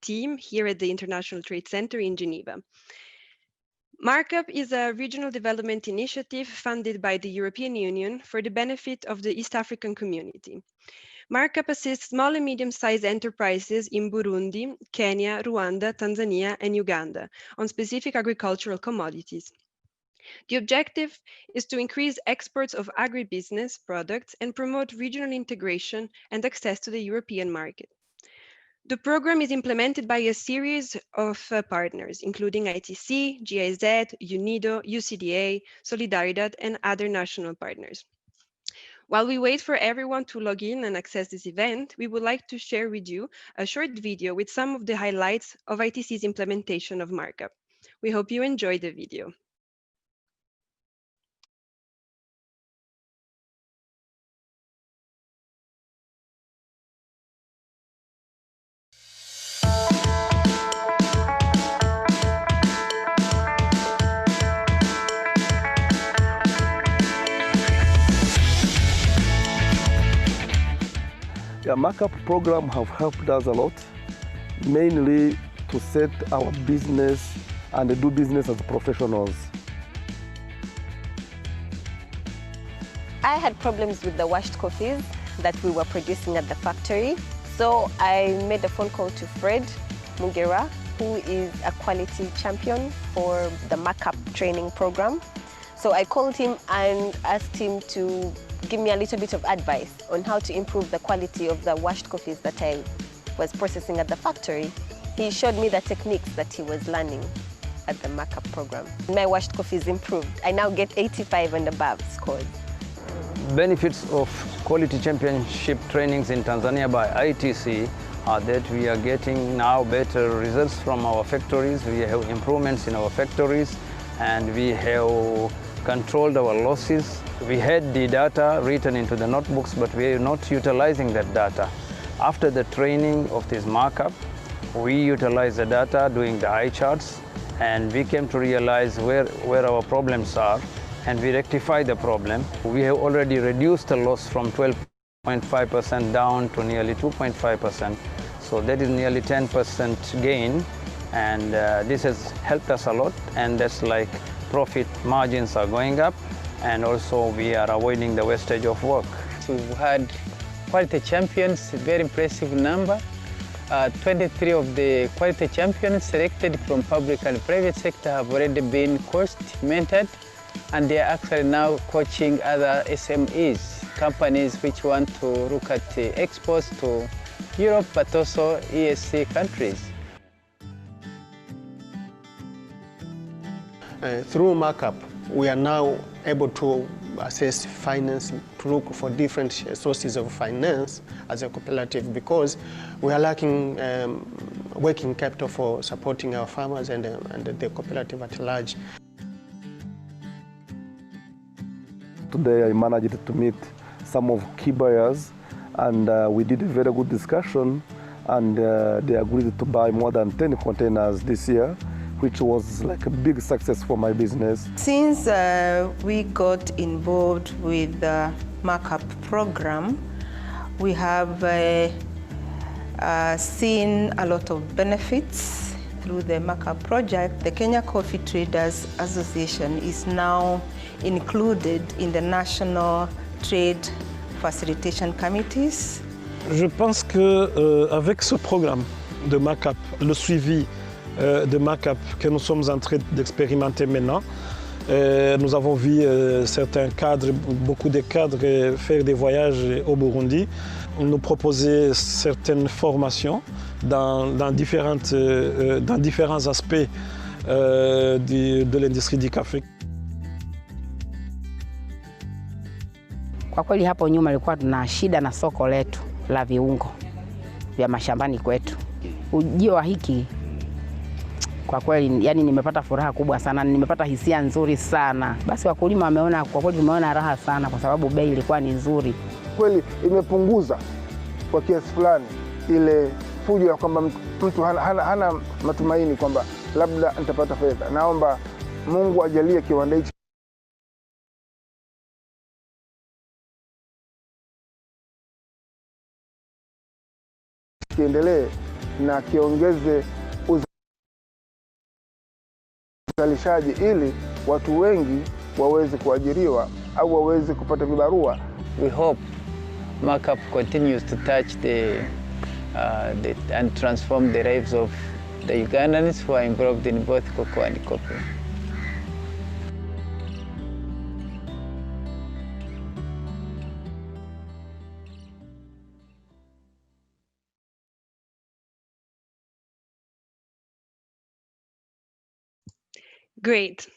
team here at the International Trade Center in Geneva. MARKUP is a regional development initiative funded by the European Union for the benefit of the East African community. MARKUP assists small and medium-sized enterprises in Burundi, Kenya, Rwanda, Tanzania, and Uganda on specific agricultural commodities. The objective is to increase exports of agribusiness products and promote regional integration and access to the European market. The program is implemented by a series of partners, including ITC, GIZ, UNIDO, UCDA, Solidaridad, and other national partners. While we wait for everyone to log in and access this event, we would like to share with you a short video with some of the highlights of ITC's implementation of MARKUP. We hope you enjoy the video. The MARKUP program have helped us a lot, mainly to set our business and do business as professionals. I had problems with the washed coffees that we were producing at the factory. So I made a phone call to Fred Mugera, who is a quality champion for the MARKUP training program. So I called him and asked him to give me a little bit of advice on how to improve the quality of the washed coffees that I was processing at the factory. He showed me the techniques that he was learning at the MARKUP program. My washed coffees improved. I now get 85 and above scores. Benefits of quality championship trainings in Tanzania by ITC are that we are getting now better results from our factories. We have improvements in our factories, and we have controlled our losses. We had the data written into the notebooks, but we are not utilizing that data. After the training of this MARKUP, we utilized the data doing the eye charts, and we came to realize where our problems are, and we rectified the problem. We have already reduced the loss from 12.5% down to nearly 2.5%. So that is nearly 10% gain, and this has helped us a lot, and that's like profit margins are going up, and also we are avoiding the wastage of work. We've had quality champions, a very impressive number. 23 of the quality champions selected from public and private sector have already been coached, mentored, and they are actually now coaching other SMEs, companies which want to look at exports to Europe, but also ESC countries. Through MARKUP, we are now able to assess finance, to look for different sources of finance as a cooperative, because we are lacking working capital for supporting our farmers and the cooperative at large. Today I managed to meet some of key buyers, and we did a very good discussion, and they agreed to buy more than 10 containers this year, which was like a big success for my business. Since we got involved with the MARKUP program, we have seen a lot of benefits through the MARKUP project. The Kenya Coffee Traders Association is now included in the National Trade Facilitation Committees. Je pense qu'avec ce programme de MARKUP, le suivi de MARKUP que nous sommes en train d'expérimenter maintenant, nous avons vu certains cadres, beaucoup de cadres faire des voyages au Burundi, nous proposer certaines formations dans différents aspects de l'industrie du café. Kwa kweli hapo nyuma ilikuwa tuna shida na soko letu la viungo vya mashambani kwetu. Ujio wa hiki kwa kweli, yani nimepata furaha kubwa sana, nimepata hisia nzuri sana. Basi wakulima wameona, kwa kweli tumeona raha sana kwa sababu bei ilikuwa ni nzuri. Kweli imepunguza kwa kiasi fulani ile fujo ya kwamba mtu hana matumaini kwamba labda nitapata fedha. Naomba Mungu ajalie kiwanda hichi kiendelee na kiongeze uzalishaji ili watu wengi waweze kuajiriwa au waweze kupata vibarua. We hope MARKUP continues to touch and transform the lives of the Ugandans who are involved in both cocoa and coffee. Great.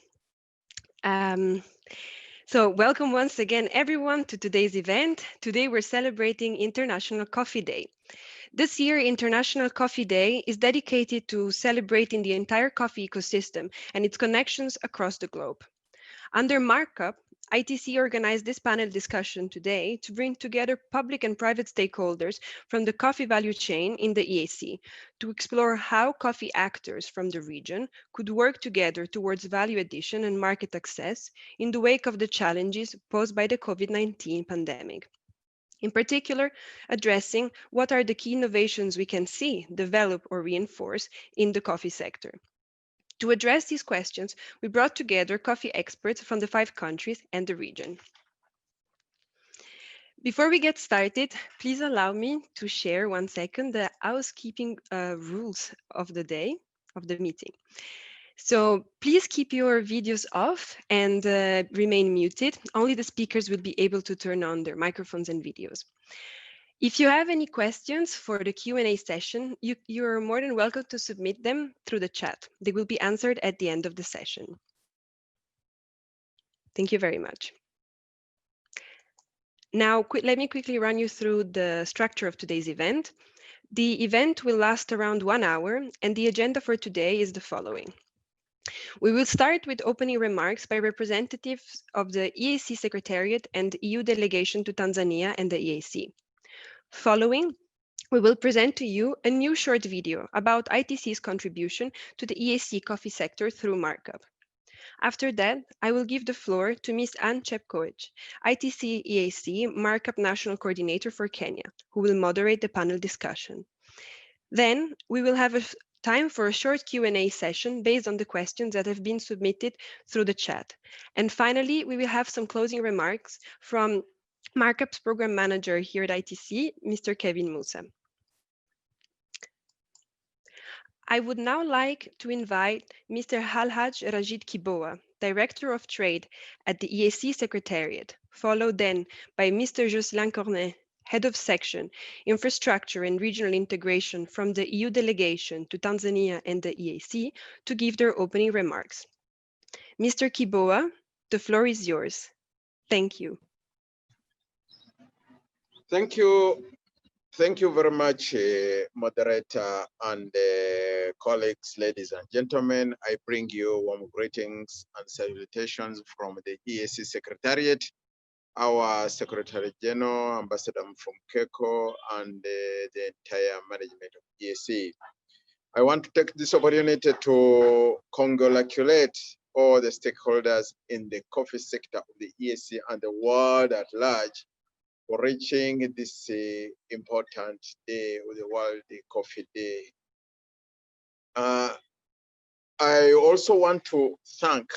So welcome once again, everyone, to today's event. Today we're celebrating International Coffee Day. This year, International Coffee Day is dedicated to celebrating the entire coffee ecosystem and its connections across the globe. Under MARKUP, ITC organized this panel discussion today to bring together public and private stakeholders from the coffee value chain in the EAC to explore how coffee actors from the region could work together towards value addition and market access in the wake of the challenges posed by the COVID-19 pandemic. In particular, addressing what are the key innovations we can see, develop, or reinforce in the coffee sector. To address these questions, we brought together coffee experts from the 5 countries and the region. Before we get started, please allow me to share 1 second the housekeeping rules of the day, of the meeting. So please keep your videos off and remain muted. Only the speakers will be able to turn on their microphones and videos. If you have any questions for the Q&A session, you're more than welcome to submit them through the chat. They will be answered at the end of the session. Thank you very much. Now, let me quickly run you through the structure of today's event. The event will last around 1 hour, and the agenda for today is the following. We will start with opening remarks by representatives of the EAC Secretariat and EU delegation to Tanzania and the EAC. Following, we will present to you a new short video about ITC's contribution to the EAC coffee sector through MARKUP. After that, I will give the floor to Ms. Anne Chepkoech, ITC EAC MARKUP National Coordinator for Kenya, who will moderate the panel discussion. Then, we will have time for a short Q&A session based on the questions that have been submitted through the chat. And finally, we will have some closing remarks from MARKUP's program manager here at ITC, Mr. Kevin Musa. I would now like to invite Mr. Halhaj Rajid Kiboa, Director of Trade at the EAC Secretariat, followed then by Mr. Jocelyn Cornet, Head of Section, Infrastructure and Regional Integration from the EU delegation to Tanzania and the EAC, to give their opening remarks. Mr. Kiboa, the floor is yours. Thank you. Thank you. Thank you very much, moderator and colleagues, ladies and gentlemen. I bring you warm greetings and salutations from the EAC Secretariat, our Secretary General, Ambassador from KECO, and the entire management of EAC. I want to take this opportunity to congratulate all the stakeholders in the coffee sector of the EAC and the world at large for reaching this important day of the World Coffee Day. I also want to thank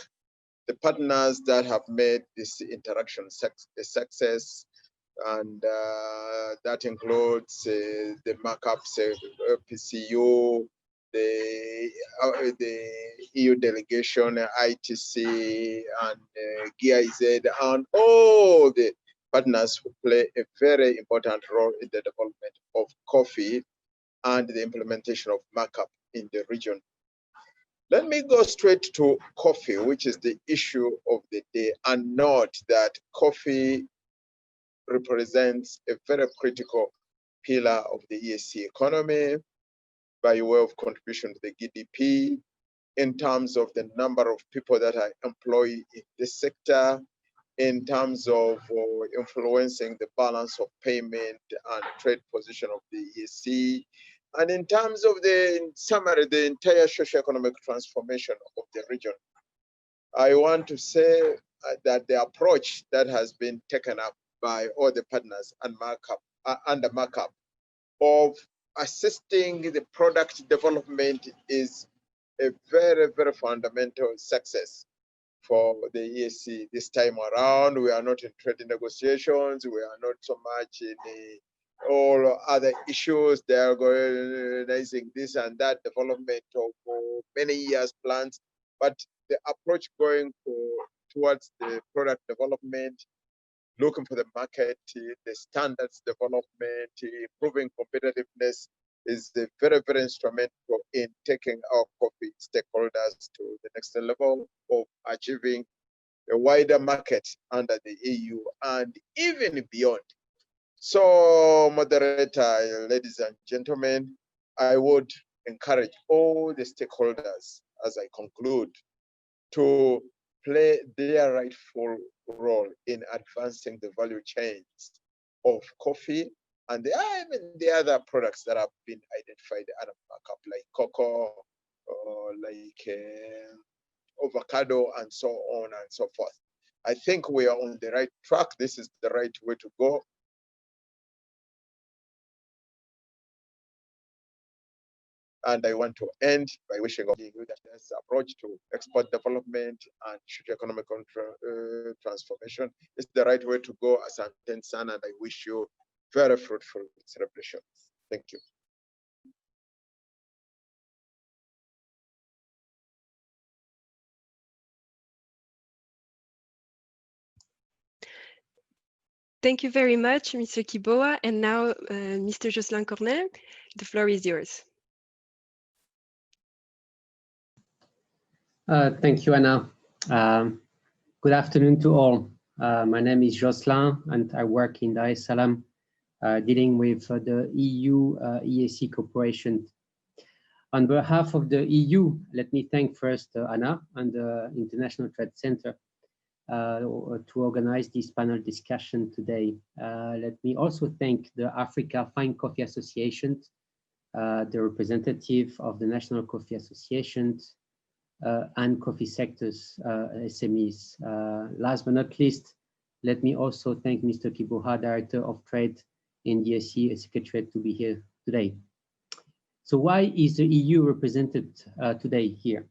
the partners that have made this interaction a success, and that includes the MARKUP, PCU, the EU delegation, ITC, and GIZ, and all the partners who play a very important role in the development of coffee and the implementation of MARKUP in the region. Let me go straight to coffee, which is the issue of the day, and note that coffee represents a very critical pillar of the EAC economy by way of contribution to the GDP in terms of the number of people that are employed in this sector, in terms of influencing the balance of payment and trade position of the EAC, and in terms of in summary, the entire socio-economic transformation of the region. I want to say that the approach that has been taken up by all the partners and MARKUP, under MARKUP, of assisting the product development is a very, very fundamental success for the EAC this time around. We are not in trade negotiations. We are not so much in all other issues. They are organizing this and that development of many years plans. But the approach going towards the product development, looking for the market, the standards development, improving competitiveness is the very, very instrumental in taking our coffee stakeholders to the next level of achieving a wider market under the EU and even beyond. So, moderator, ladies and gentlemen, I would encourage all the stakeholders as I conclude to play their rightful role in advancing the value chains of coffee and even the other products that have been identified at a markup, like cocoa, or like avocado, and so on and so forth. I think we are on the right track. This is the right way to go. And I want to end by wishing you that this approach to export development and socio-economic transformation is the right way to go as an son, and I wish you very fruitful celebrations. Thank you. Thank you very much, Mr. Kiboa. And now, Mr. Jocelyn Cornel, the floor is yours. Thank you, Anna. Good afternoon to all. My name is Jocelyn, and I work in Dar es Salaam, dealing with the EU EAC cooperation. On behalf of the EU, let me thank first Anna and the International Trade Center to organize this panel discussion today. Let me also thank the Africa Fine Coffee Association, the representative of the National Coffee Association, and coffee sectors, SMEs. Last but not least, let me also thank Mr. Kiboha, Director of Trade in the EAC Secretariat, to be here today. So why is the EU represented today here?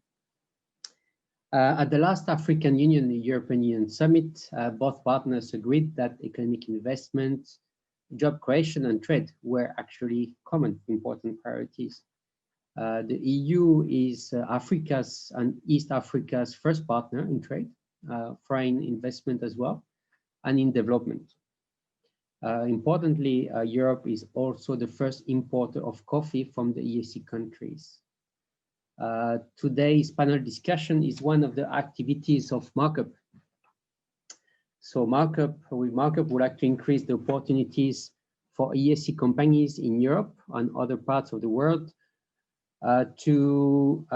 At the last African Union European Union Summit, both partners agreed that economic investment, job creation, and trade were actually common important priorities. The EU is Africa's and East Africa's first partner in trade, foreign investment as well, and in development. Importantly, Europe is also the first importer of coffee from the EAC countries. Today's panel discussion is one of the activities of MARKUP. So MARKUP would like to increase the opportunities for EAC companies in Europe and other parts of the world to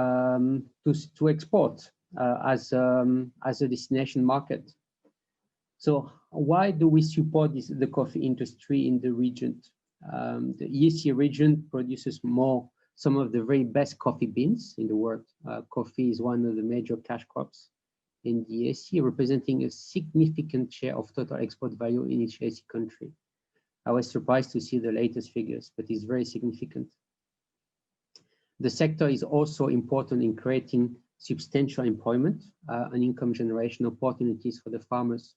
export as a destination market. So why do we support the coffee industry in the region? The EAC region produces some of the very best coffee beans in the world. Coffee is one of the major cash crops in the EAC, representing a significant share of total export value in each EAC country. I was surprised to see the latest figures, but it's very significant. The sector is also important in creating substantial employment and income generation opportunities for the farmers.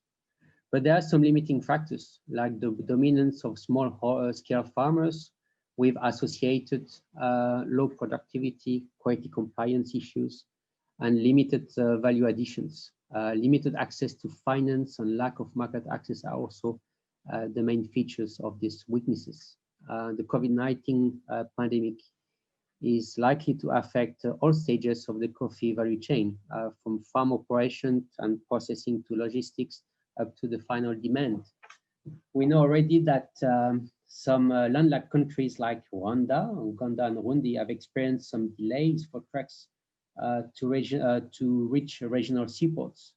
But there are some limiting factors, like the dominance of small-scale farmers with associated low productivity, quality compliance issues, and limited value additions. Limited access to finance and lack of market access are also the main features of these weaknesses. The COVID-19 pandemic is likely to affect all stages of the coffee value chain, from farm operation and processing to logistics up to the final demand. We know already that some landlocked countries like Rwanda, Uganda, and Burundi have experienced some delays for trucks to reach regional seaports.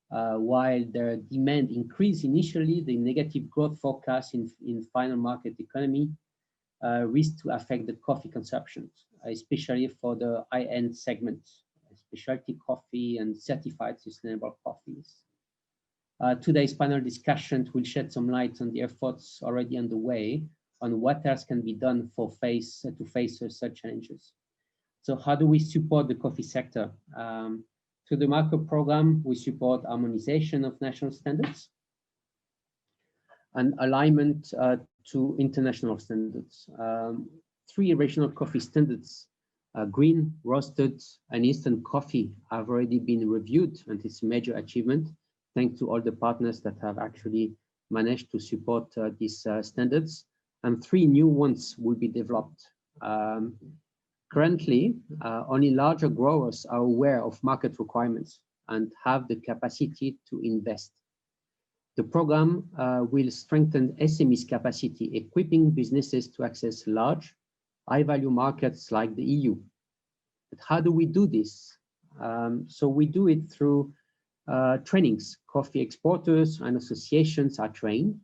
While their demand increased initially, the negative growth forecast in final market economy risk to affect the coffee consumption, especially for the high-end segments, specialty coffee and certified sustainable coffees. Today's panel discussion will shed some light on the efforts already underway on what else can be done to face such challenges. So how do we support the coffee sector? Through the MARKUP program, we support harmonization of national standards and alignment to international standards. 3 regional coffee standards, green, roasted, and instant coffee, have already been reviewed, and it's a major achievement, thanks to all the partners that have actually managed to support these standards. And 3 new ones will be developed. Currently, only larger growers are aware of market requirements and have the capacity to invest. The program will strengthen SMEs' capacity, equipping businesses to access large, high-value markets like the EU. But how do we do this? So we do it through trainings. Coffee exporters and associations are trained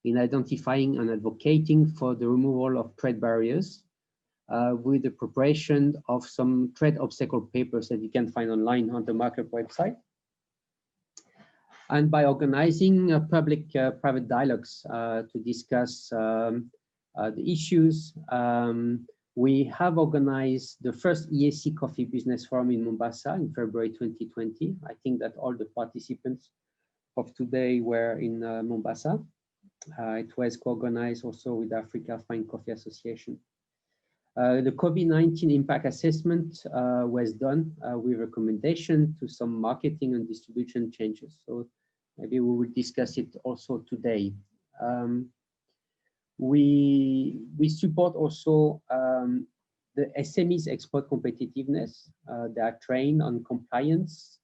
in identifying and advocating for the removal of trade barriers, with the preparation of some trade obstacle papers that you can find online on the MARKUP website. And by organizing public-private dialogues to discuss the issues, we have organized the first ESC Coffee Business Forum in Mombasa in February 2020. I think that all the participants of today were in Mombasa. It was co-organized also with Africa Fine Coffee Association. The COVID-19 impact assessment was done with recommendation to some marketing and distribution changes. So maybe we will discuss it also today. We support also the SMEs export competitiveness. They are trained on compliance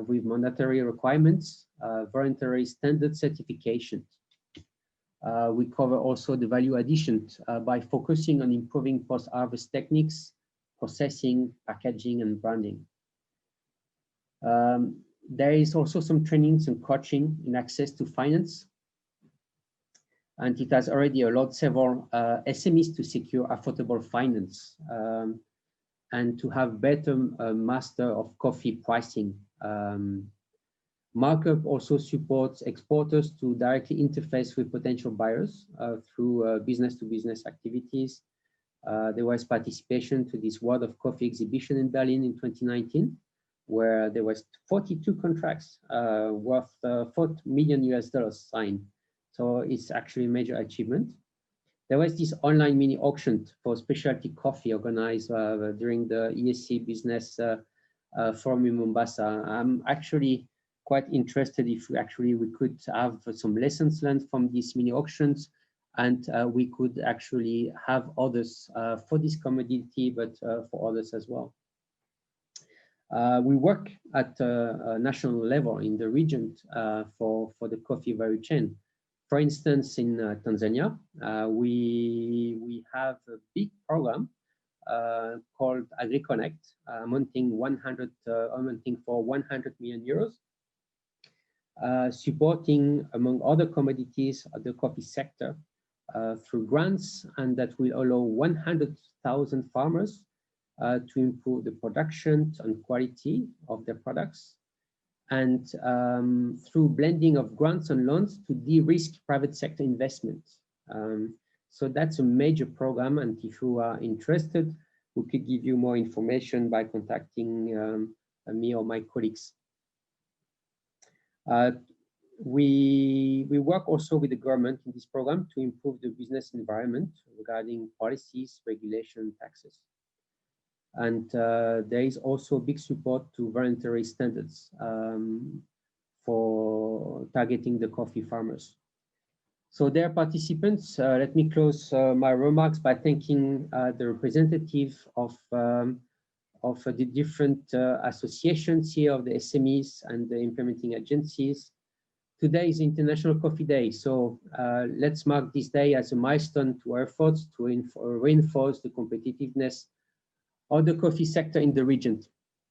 with mandatory requirements, voluntary standard certification. We cover also the value addition by focusing on improving post-harvest techniques, processing, packaging, and branding. There is also some trainings and coaching in access to finance. And it has already allowed several SMEs to secure affordable finance and to have better master of coffee pricing. MARKUP also supports exporters to directly interface with potential buyers through business-to-business activities. There was participation to this World of Coffee exhibition in Berlin in 2019, where there was 42 contracts worth $4 million signed. So it's actually a major achievement. There was this online mini auction for specialty coffee organized during the ESC Business Forum in Mombasa. I'm actually quite interested if we could have some lessons learned from these mini auctions, and we could actually have others for this commodity, but for others as well. We work at a national level in the region for the coffee value chain. For instance, in Tanzania, we have a big program called AgriConnect, amounting for 100 million euros. Supporting, among other commodities, the coffee sector through grants, and that will allow 100,000 farmers to improve the production and quality of their products, and through blending of grants and loans to de-risk private sector investments. So that's a major program, and if you are interested, we could give you more information by contacting me or my colleagues. We work also with the government in this program to improve the business environment regarding policies, regulation, taxes. And there is also big support to voluntary standards for targeting the coffee farmers. So dear participants, let me close my remarks by thanking the representative of the different associations here of the SMEs and the implementing agencies. Today is International Coffee Day, so let's mark this day as a milestone to our efforts to reinforce the competitiveness of the coffee sector in the region.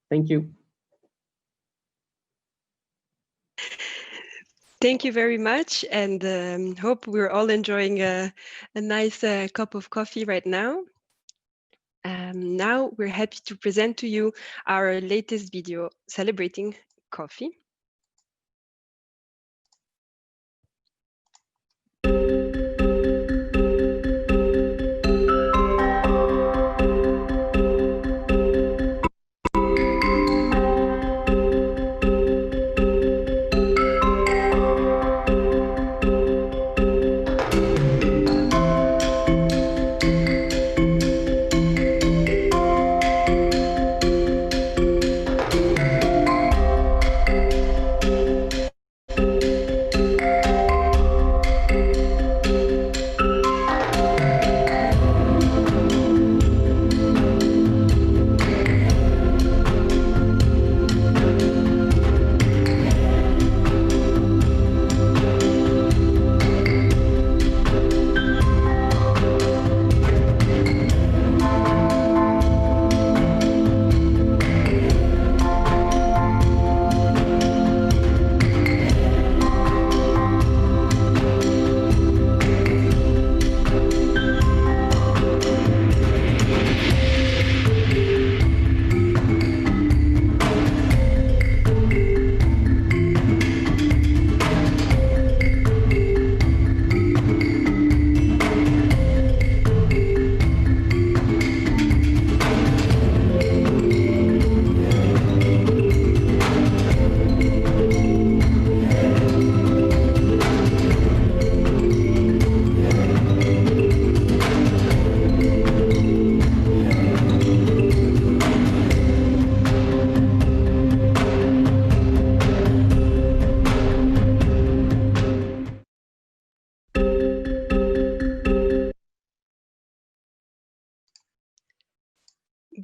Thank you. Thank you very much, and hope we're all enjoying a nice cup of coffee right now. Now we're happy to present to you our latest video celebrating coffee.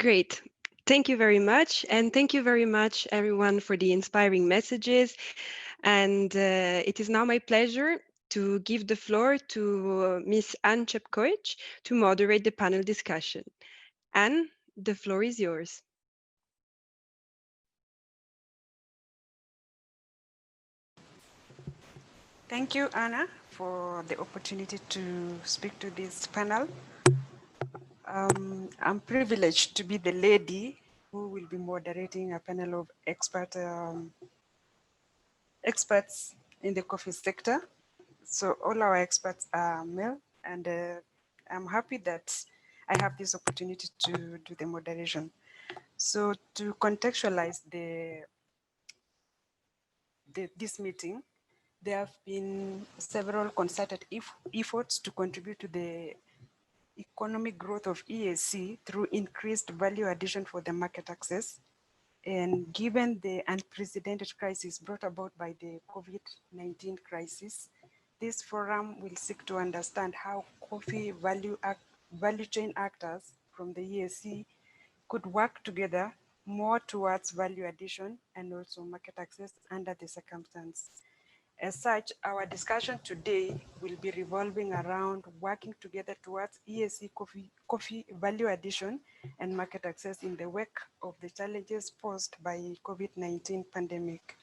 Great. Thank you very much. And thank you very much, everyone, for the inspiring messages. And it is now my pleasure to give the floor to Ms. Anne Chepkoech to moderate the panel discussion. Anne, the floor is yours. Thank you, Anna, for the opportunity to speak to this panel. I'm privileged to be the lady who will be moderating a panel of experts in the coffee sector. So all our experts are male, and I'm happy that I have this opportunity to do the moderation. So to contextualize this meeting, there have been several concerted efforts to contribute to the economic growth of EAC through increased value addition for the market access. And given the unprecedented crisis brought about by the COVID-19 crisis, this forum will seek to understand how coffee value chain actors from the EAC could work together more towards value addition and also market access under the circumstance. As such, our discussion today will be revolving around working together towards EAC coffee value addition and market access in the wake of the challenges posed by COVID-19 pandemic.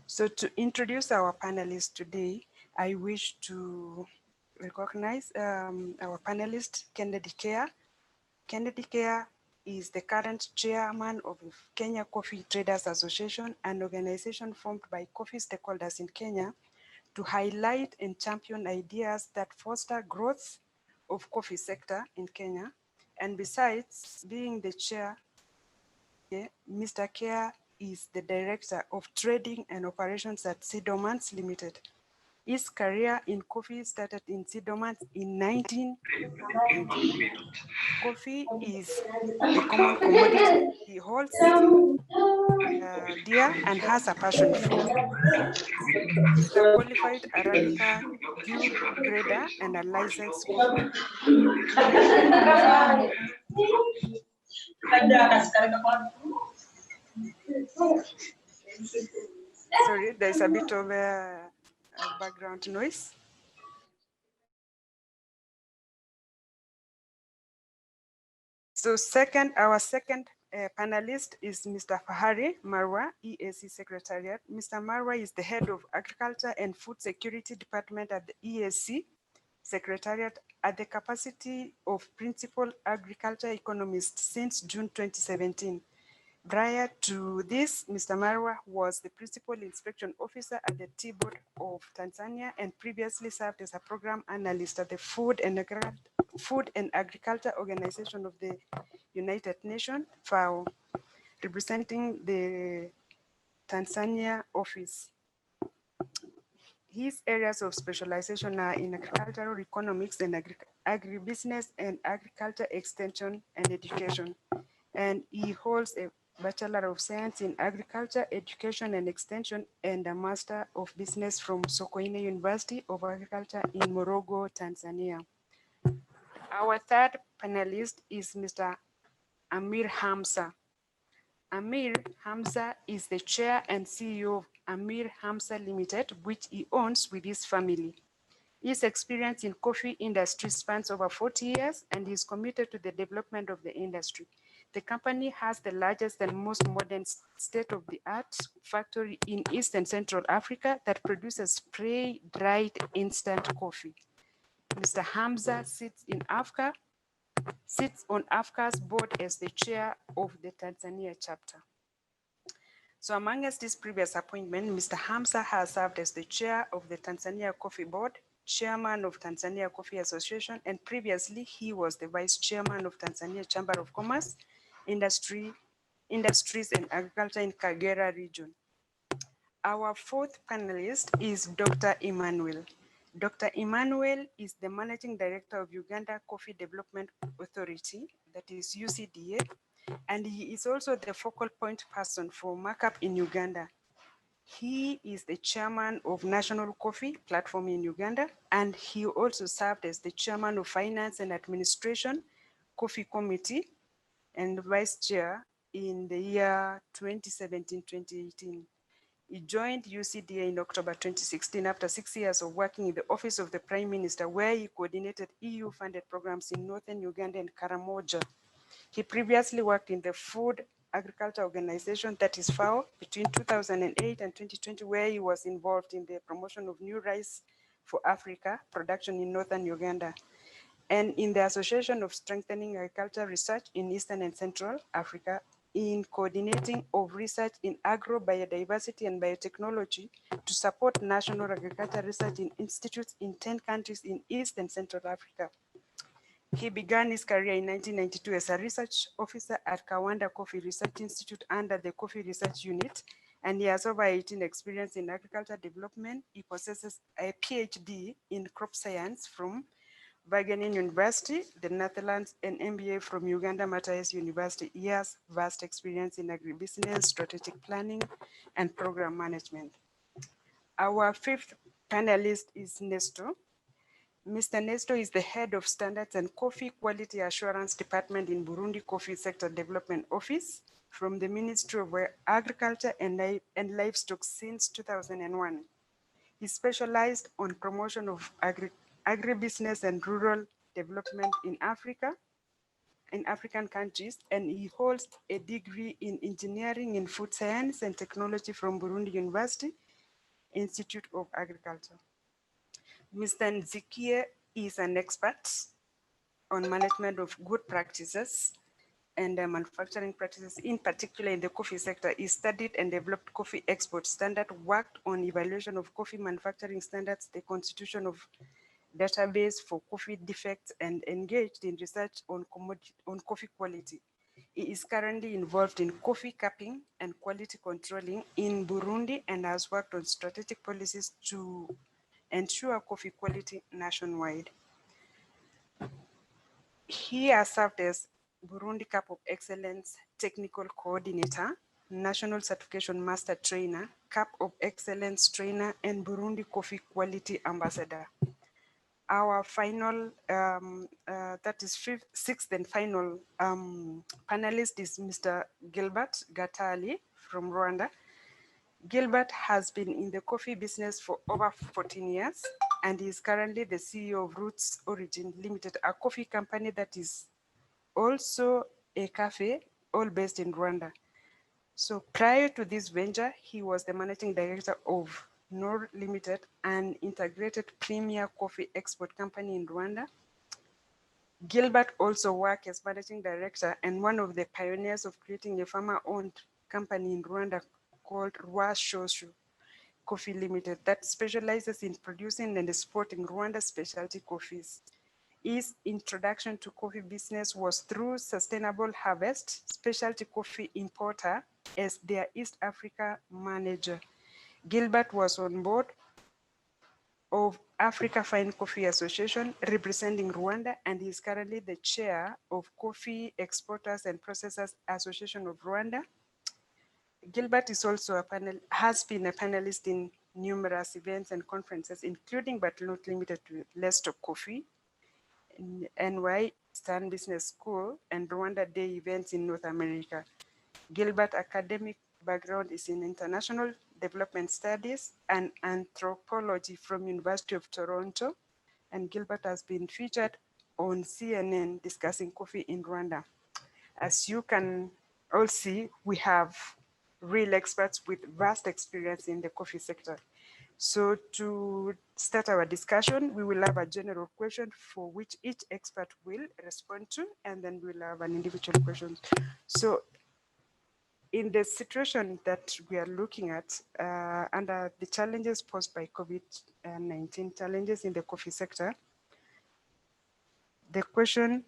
So to introduce our panelists today, I wish to recognize our panelist, Kennedy Care. Kennedy Care is the current chairman of the Kenya Coffee Traders Association, an organization formed by coffee stakeholders in Kenya to highlight and champion ideas that foster growth of coffee sector in Kenya. And besides being the chair, Mr. Care is the director of trading and operations at Seedomans Limited. His career in coffee started in Seedomans in 1990. Coffee is a common commodity he holds dear and has a passion for. He's a qualified Arabica due grader and a licensed coffee. Sorry, there's a bit of a background noise. So our second panelist is Mr. Fahari Marwa, EAC Secretariat. Mr. Marwa is the head of Agriculture and Food Security Department at the EAC Secretariat at the capacity of Principal Agriculture Economist since June 2017. Prior to this, Mr. Marwa was the Principal Inspection Officer at the Tea Board of Tanzania and previously served as a program analyst at the Food and Agriculture Organization of the United Nations, FAO, representing the Tanzania office. His areas of specialization are in agricultural economics and agribusiness and agriculture extension and education. And he holds a Bachelor of Science in Agriculture, Education and Extension and a Master of Business from Sokoine University of Agriculture in Morogo, Tanzania. Our third panelist is Mr. Amir Hamsa. Amir Hamsa is the chair and CEO of Amir Hamsa Limited, which he owns with his family. His experience in coffee industry spans over 40 years and is committed to the development of the industry. The company has the largest and most modern state-of-the-art factory in East and Central Africa that produces spray-dried instant coffee. Mr. Hamza sits on AFCA's board as the chair of the Tanzania chapter. So amongst his previous appointment, Mr. Hamza has served as the chair of the Tanzania Coffee Board, chairman of Tanzania Coffee Association, and previously he was the vice chairman of Tanzania Chamber of Commerce, Industries and Agriculture in Kagera region. Our fourth panelist is Dr. Emmanuel. Dr. Emmanuel is the managing director of Uganda Coffee Development Authority, that is UCDA, and he is also the focal point person for MARKUP in Uganda. He is the chairman of National Coffee Platform in Uganda, and he also served as the chairman of Finance and Administration Coffee Committee and vice chair in the year 2017-2018. He joined UCDA in October 2016 after 6 years of working in the Office of the Prime Minister, where he coordinated EU-funded programs in northern Uganda and Karamoja. He previously worked in the Food Agriculture Organization, that is FAO, between 2008 and 2020, where he was involved in the promotion of new rice for Africa production in northern Uganda, and in the Association of Strengthening Agricultural Research in Eastern and Central Africa, in coordinating of research in agro, biodiversity, and biotechnology to support national agricultural research in institutes in 10 countries in East and Central Africa. He began his career in 1992 as a research officer at Kawanda Coffee Research Institute under the Coffee Research Unit, and he has over 18 experience in agriculture development. He possesses a PhD in crop science from Wageningen University, the Netherlands, and MBA from Uganda Matthias University. He has vast experience in agribusiness, strategic planning, and program management. Our fifth panelist is Nesto. Mr. Nesto is the head of Standards and Coffee Quality Assurance Department in Burundi Coffee Sector Development Office from the Ministry of Agriculture and Livestock since 2001. He specialized on promotion of agribusiness and rural development in Africa, in African countries, and he holds a degree in engineering in food science and technology from Burundi University Institute of Agriculture. Mr. Nzikie is an expert on management of good practices and manufacturing practices, in particular in the coffee sector. He studied and developed coffee export standard, worked on evaluation of coffee manufacturing standards, the constitution of database for coffee defects, and engaged in research on coffee quality. He is currently involved in coffee capping and quality controlling in Burundi and has worked on strategic policies to ensure coffee quality nationwide. He has served as Burundi Cup of Excellence Technical Coordinator, National Certification Master Trainer, Cup of Excellence Trainer, and Burundi Coffee Quality Ambassador. Our final, that is sixth and final panelist is Mr. Gilbert Gattarli from Rwanda. Gilbert has been in the coffee business for over 14 years and is currently the CEO of Roots Origin Limited, a coffee company that is also a cafe, all based in Rwanda. So prior to this venture, he was the managing director of Nor Limited, an integrated premier coffee export company in Rwanda. Gilbert also worked as managing director and one of the pioneers of creating a farmer-owned company in Rwanda called Rwashoshu Coffee Limited that specializes in producing and exporting Rwanda specialty coffees. His introduction to coffee business was through Sustainable Harvest, specialty coffee importer, as their East Africa manager. Gilbert was on board of Africa Fine Coffee Association representing Rwanda, and he is currently the chair of Coffee Exporters and Processors Association of Rwanda. Gilbert is also has been a panelist in numerous events and conferences, including but not limited to Let's Talk Coffee, NY Stern Business School, and Rwanda Day events in North America. Gilbert's academic background is in international development studies and anthropology from University of Toronto, and Gilbert has been featured on CNN discussing coffee in Rwanda. As you can all see, we have real experts with vast experience in the coffee sector. So to start our discussion, we will have a general question for which each expert will respond to, and then we'll have an individual question. So in the situation that we are looking at, under the challenges posed by COVID-19 challenges in the coffee sector, the question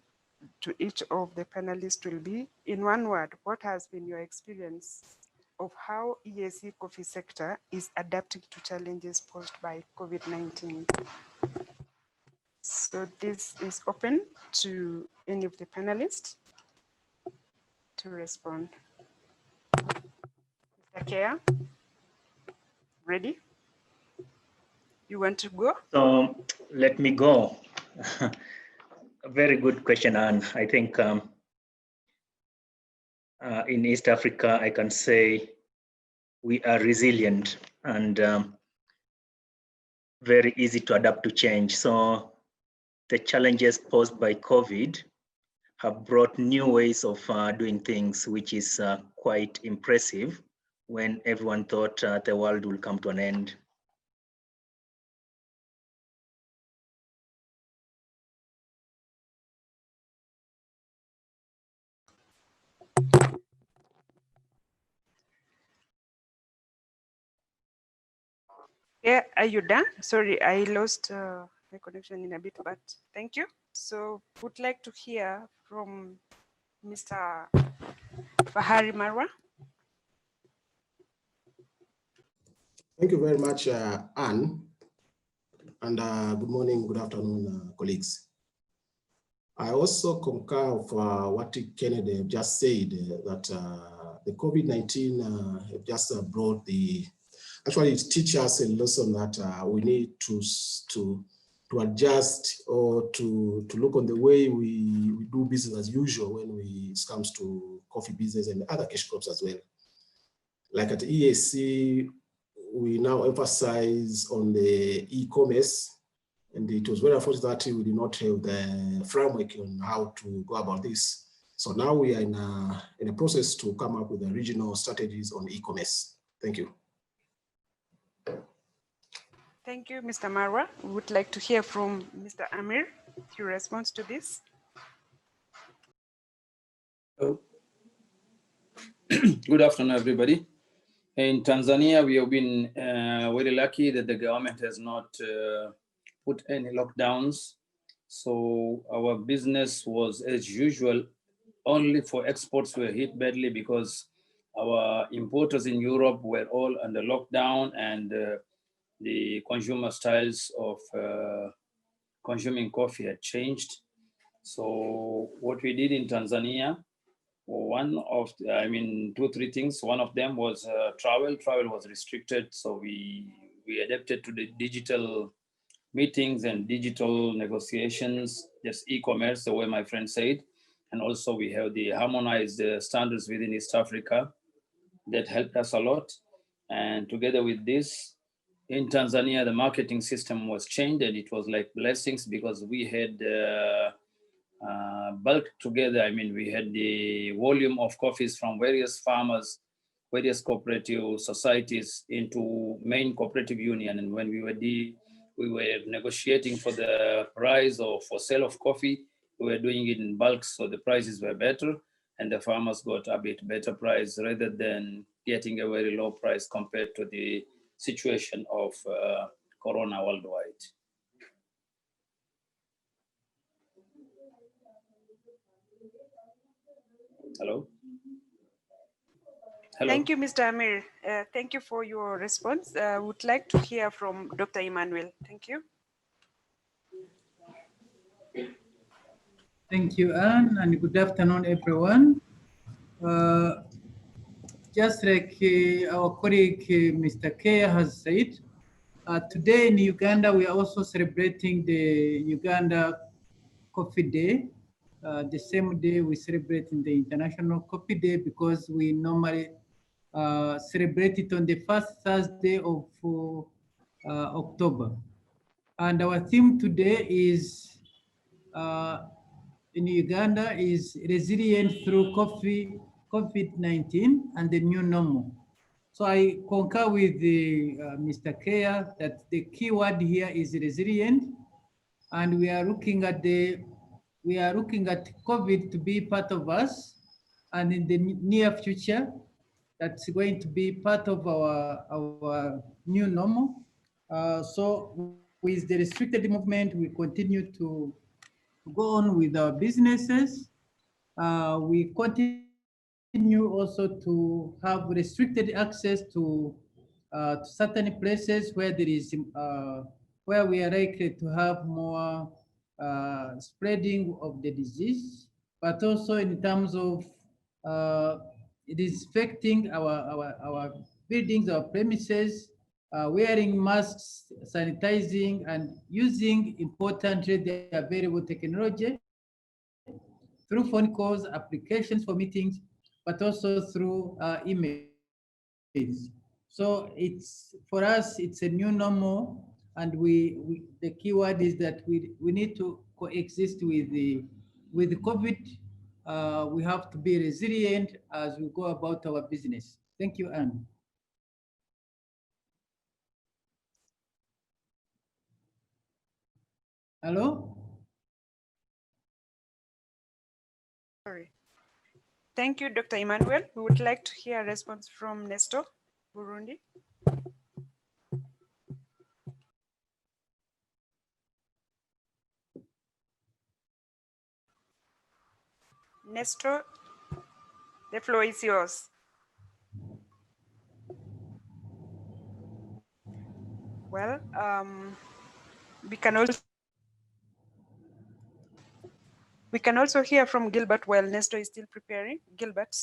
to each of the panelists will be, in one word, what has been your experience of how EAC coffee sector is adapting to challenges posed by COVID-19? So this is open to any of the panelists to respond. Mr. Chair, ready? You want to go? So let me go. A very good question, and I think in East Africa, I can say we are resilient and very easy to adapt to change. So the challenges posed by COVID have brought new ways of doing things, which is quite impressive when everyone thought the world will come to an end. Yeah, are you done? Sorry, I lost my connection in a bit, but thank you. So would like to hear from Mr. Fahari Marwa. Thank you very much, Anne, and good morning, good afternoon, colleagues. I also concur with what Kennedy just said, that the COVID-19 have just brought actually it teaches us a lesson that we need to adjust or to look on the way we do business as usual when it comes to coffee business and other cash crops as well. Like at EAC, we now emphasize on the e-commerce, and it was very unfortunate that we did not have the framework on how to go about this. So now we are in a process to come up with the regional strategies on e-commerce. Thank you. Thank you, Mr. Marwa. We would like to hear from Mr. Amir, your response to this. Good afternoon, everybody. In Tanzania, we have been very lucky that the government has not put any lockdowns. So our business was as usual. Only for exports were hit badly because our importers in Europe were all under lockdown, and the consumer styles of consuming coffee had changed. So what we did in Tanzania, two, three things. One of them was travel. Travel was restricted, so we adapted to the digital meetings and digital negotiations, just e-commerce, the way my friend said. And also we have the harmonized standards within East Africa that helped us a lot. And together with this, in Tanzania, the marketing system was changed, and it was like blessings because we had bulk together. I mean, we had the volume of coffees from various farmers, various cooperative societies into main cooperative union. And when we were negotiating for the price or for sale of coffee, we were doing it in bulk, so the prices were better, and the farmers got a bit better price rather than getting a very low price compared to the situation of Corona worldwide. Hello? Hello. Thank you, Mr. Amir. Thank you for your response. Would like to hear from Dr. Emmanuel. Thank you. Thank you, Anne, and good afternoon, everyone. Just like our colleague, Mr. Kea has said, today in Uganda, we are also celebrating the Uganda Coffee Day. The same day we celebrate the International Coffee Day because we normally celebrate it on the first Thursday of October. And our theme today is in Uganda is resilient through COVID-19 and the new normal. So I concur with Mr. Kea that the key word here is resilient, and we are looking at COVID to be part of us, and in the near future, that's going to be part of our new normal. So with the restricted movement, we continue to go on with our businesses. We continue also to have restricted access to certain places where there is where we are likely to have more spreading of the disease, but also in terms of disinfecting our buildings, our premises, wearing masks, sanitizing, and using importantly the available technology through phone calls, applications for meetings, but also through emails. So it's, for us, it's a new normal, and the key word is that we need to coexist with the COVID. We have to be resilient as we go about our business. Thank you, Anne. Hello? Sorry. Thank you, Dr. Emmanuel. We would like to hear a response from Nestor, Burundi. Nestor, the floor is yours. Well, we can also hear from Gilbert while Nestor is still preparing. Gilbert.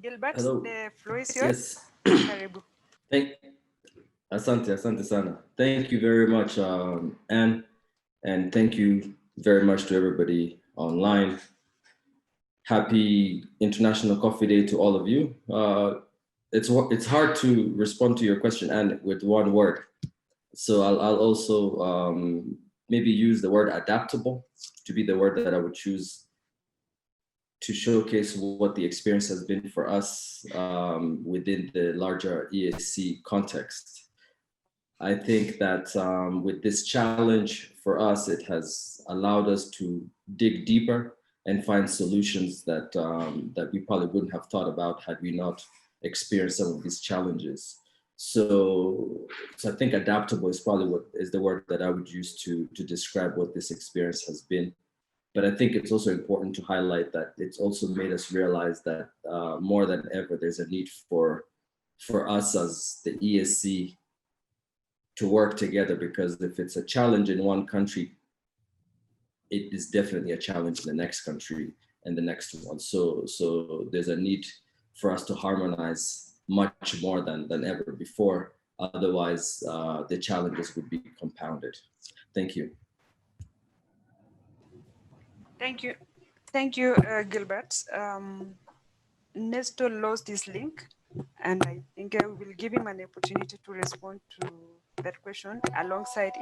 Gilbert, hello. The floor is yours. Yes. Karibu. Asante sana. Thank you very much, Anne, and thank you very much to everybody online. Happy International Coffee Day to all of you. It's hard to respond to your question, Anne, with one word. So I'll also maybe use the word adaptable to be the word that I would choose to showcase what the experience has been for us within the larger EAC context. I think that with this challenge for us, it has allowed us to dig deeper and find solutions that, that we probably wouldn't have thought about had we not experienced some of these challenges. So I think adaptable is probably what is the word that I would use to describe what this experience has been. But I think it's also important to highlight that it's also made us realize that more than ever, there's a need for us as the ESC to work together, because if it's a challenge in one country, it is definitely a challenge in the next country and the next one. So there's a need for us to harmonize much more than ever before. Otherwise, the challenges would be compounded. Thank you. Thank you. Thank you, Gilbert. Nestor lost his link, and I think I will give him an opportunity to respond to that question alongside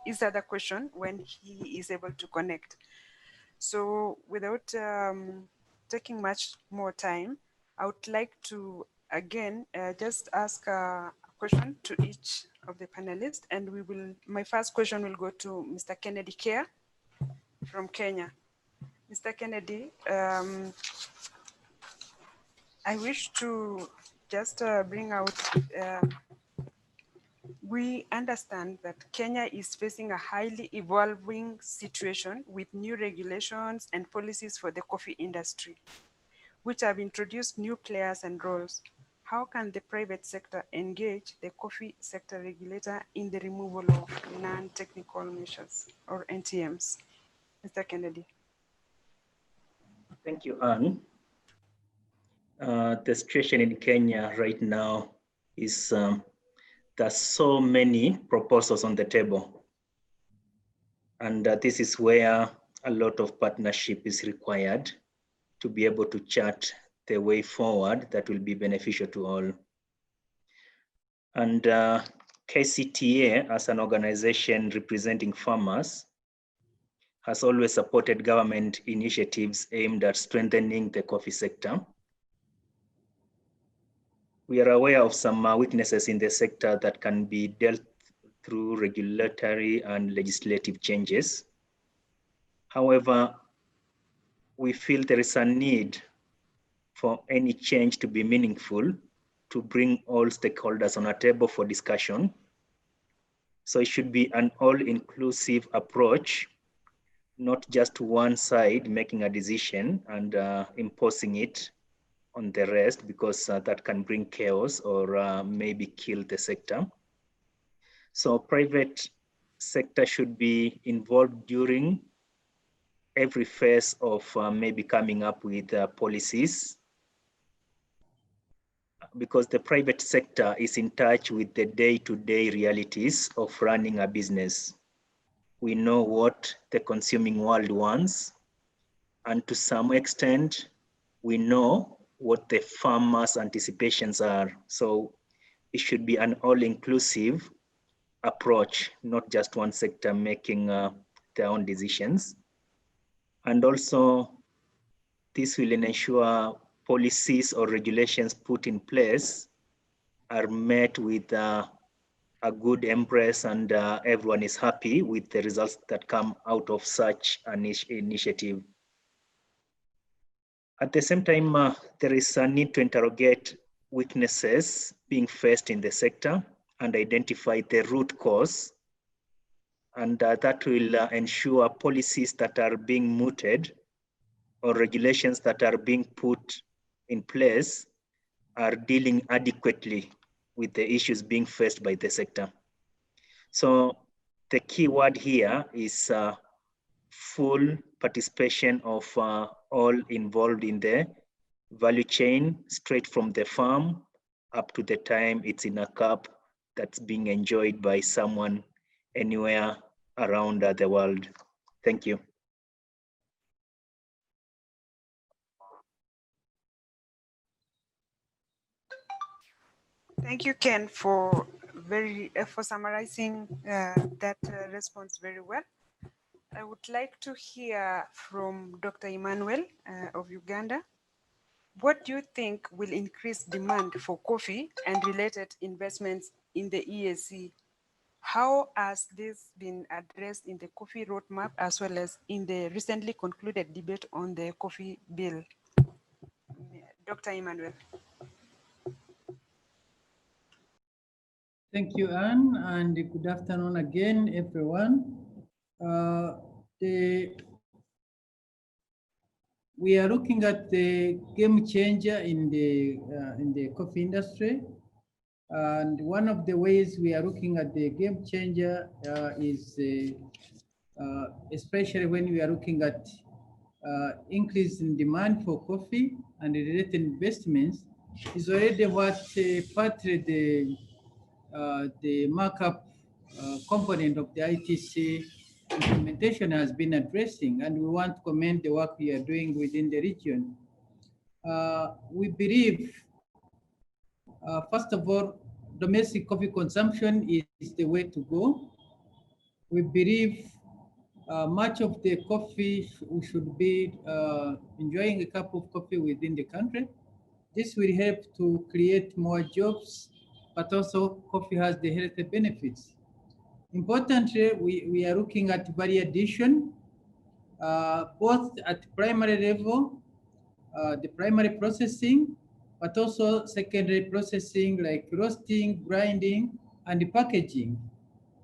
his other question when he is able to connect. So without taking much more time, I would like to again just ask a question to each of the panelists, and my first question will go to Mr. Kennedy Care from Kenya. Mr. Kennedy, I wish to just bring out, we understand that Kenya is facing a highly evolving situation with new regulations and policies for the coffee industry, which have introduced new players and roles. How can the private sector engage the coffee sector regulator in the removal of non-technical measures or NTMs? Mr. Kennedy. Thank you, Anne. The situation in Kenya right now is there's so many proposals on the table. And this is where a lot of partnership is required to be able to chart the way forward that will be beneficial to all. And KCTA, as an organization representing farmers, has always supported government initiatives aimed at strengthening the coffee sector. We are aware of some weaknesses in the sector that can be dealt through regulatory and legislative changes. However, we feel there is a need for any change to be meaningful, to bring all stakeholders on a table for discussion. So it should be an all-inclusive approach, not just one side making a decision and imposing it on the rest, because that can bring chaos or maybe kill the sector. So private sector should be involved during every phase of maybe coming up with policies, because the private sector is in touch with the day-to-day realities of running a business. we know what the consuming world wants, and to some extent, we know what the farmers' anticipations are. So it should be an all-inclusive approach, not just one sector making their own decisions. And also, this will ensure policies or regulations put in place are met with a good embrace, and everyone is happy with the results that come out of such an initiative. At the same time, there is a need to interrogate weaknesses being faced in the sector and identify the root cause, and that will ensure policies that are being mooted or regulations that are being put in place are dealing adequately with the issues being faced by the sector. So the key word here is full participation of all involved in the value chain, straight from the farm up to the time it's in a cup that's being enjoyed by someone anywhere around the world. Thank you. Thank you, Ken, for summarizing that response very well. I would like to hear from Dr. Emmanuel of Uganda. What do you think will increase demand for coffee and related investments in the EAC? How has this been addressed in the coffee roadmap as well as in the recently concluded debate on the coffee bill? Dr. Emmanuel. Thank you, Anne, and good afternoon again, everyone. We are looking at the game changer in the coffee industry, and one of the ways we are looking at the game changer is especially when we are looking at increase in demand for coffee and related investments, is already what partly the markup component of the ITC implementation has been addressing, and we want to commend the work we are doing within the region. We believe, first of all, domestic coffee consumption is the way to go. We believe much of the coffee we should be enjoying a cup of coffee within the country. This will help to create more jobs, but also coffee has the health benefits. Importantly, we are looking at value addition, both at primary level, the primary processing, but also secondary processing like roasting, grinding, and packaging.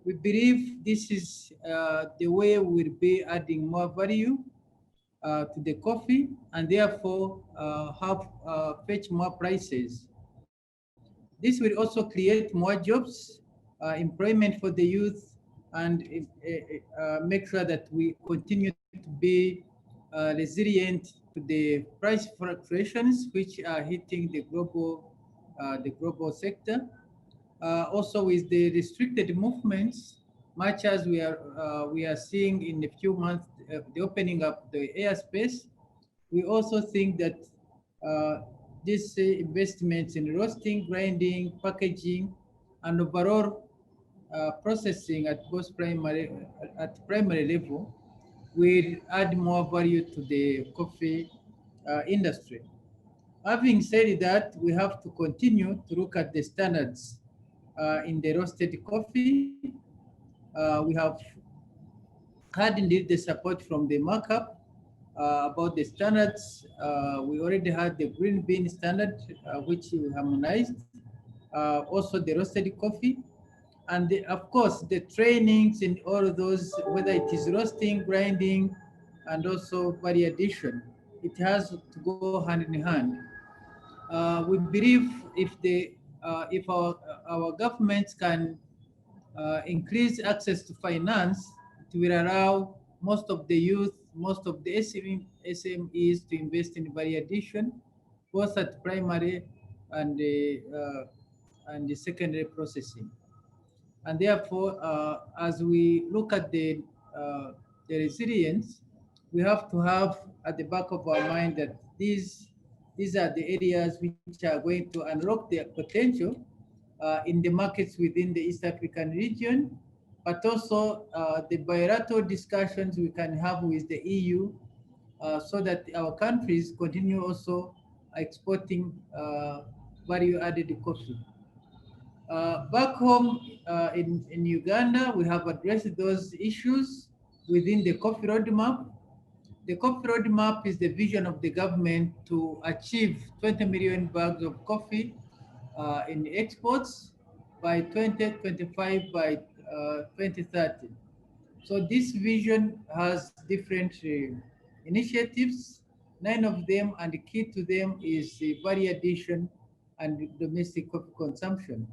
We believe this is the way we'll be adding more value to the coffee, and therefore fetch more prices. This will also create more jobs, employment for the youth, and make sure that we continue to be resilient to the price fluctuations which are hitting the global sector. Also, with the restricted movements, much as we are seeing in a few months the opening up the airspace, we also think that these investments in roasting, grinding, packaging, and overall processing at both primary level will add more value to the coffee industry. Having said that, we have to continue to look at the standards in the roasted coffee. We have had indeed the support from the markup about the standards. We already had the green bean standard, which we harmonized. Also the roasted coffee. And of course, the trainings in all of those, whether it is roasting, grinding, and also value addition, it has to go hand in hand. We believe if our governments can increase access to finance, it will allow most of the youth, most of the SMEs to invest in value addition, both at primary and the secondary processing. And therefore, as we look at the the resilience, we have to have at the back of our mind that these are the areas which are going to unlock their potential in the markets within the East African region, but also the bilateral discussions we can have with the EU so that our countries continue also exporting value-added coffee. Back home in Uganda, we have addressed those issues within the coffee roadmap. The coffee roadmap is the vision of the government to achieve 20 million bags of coffee in exports by 2025, by 2030. So this vision has different initiatives, 9 of them, and the key to them is the value addition and domestic coffee consumption.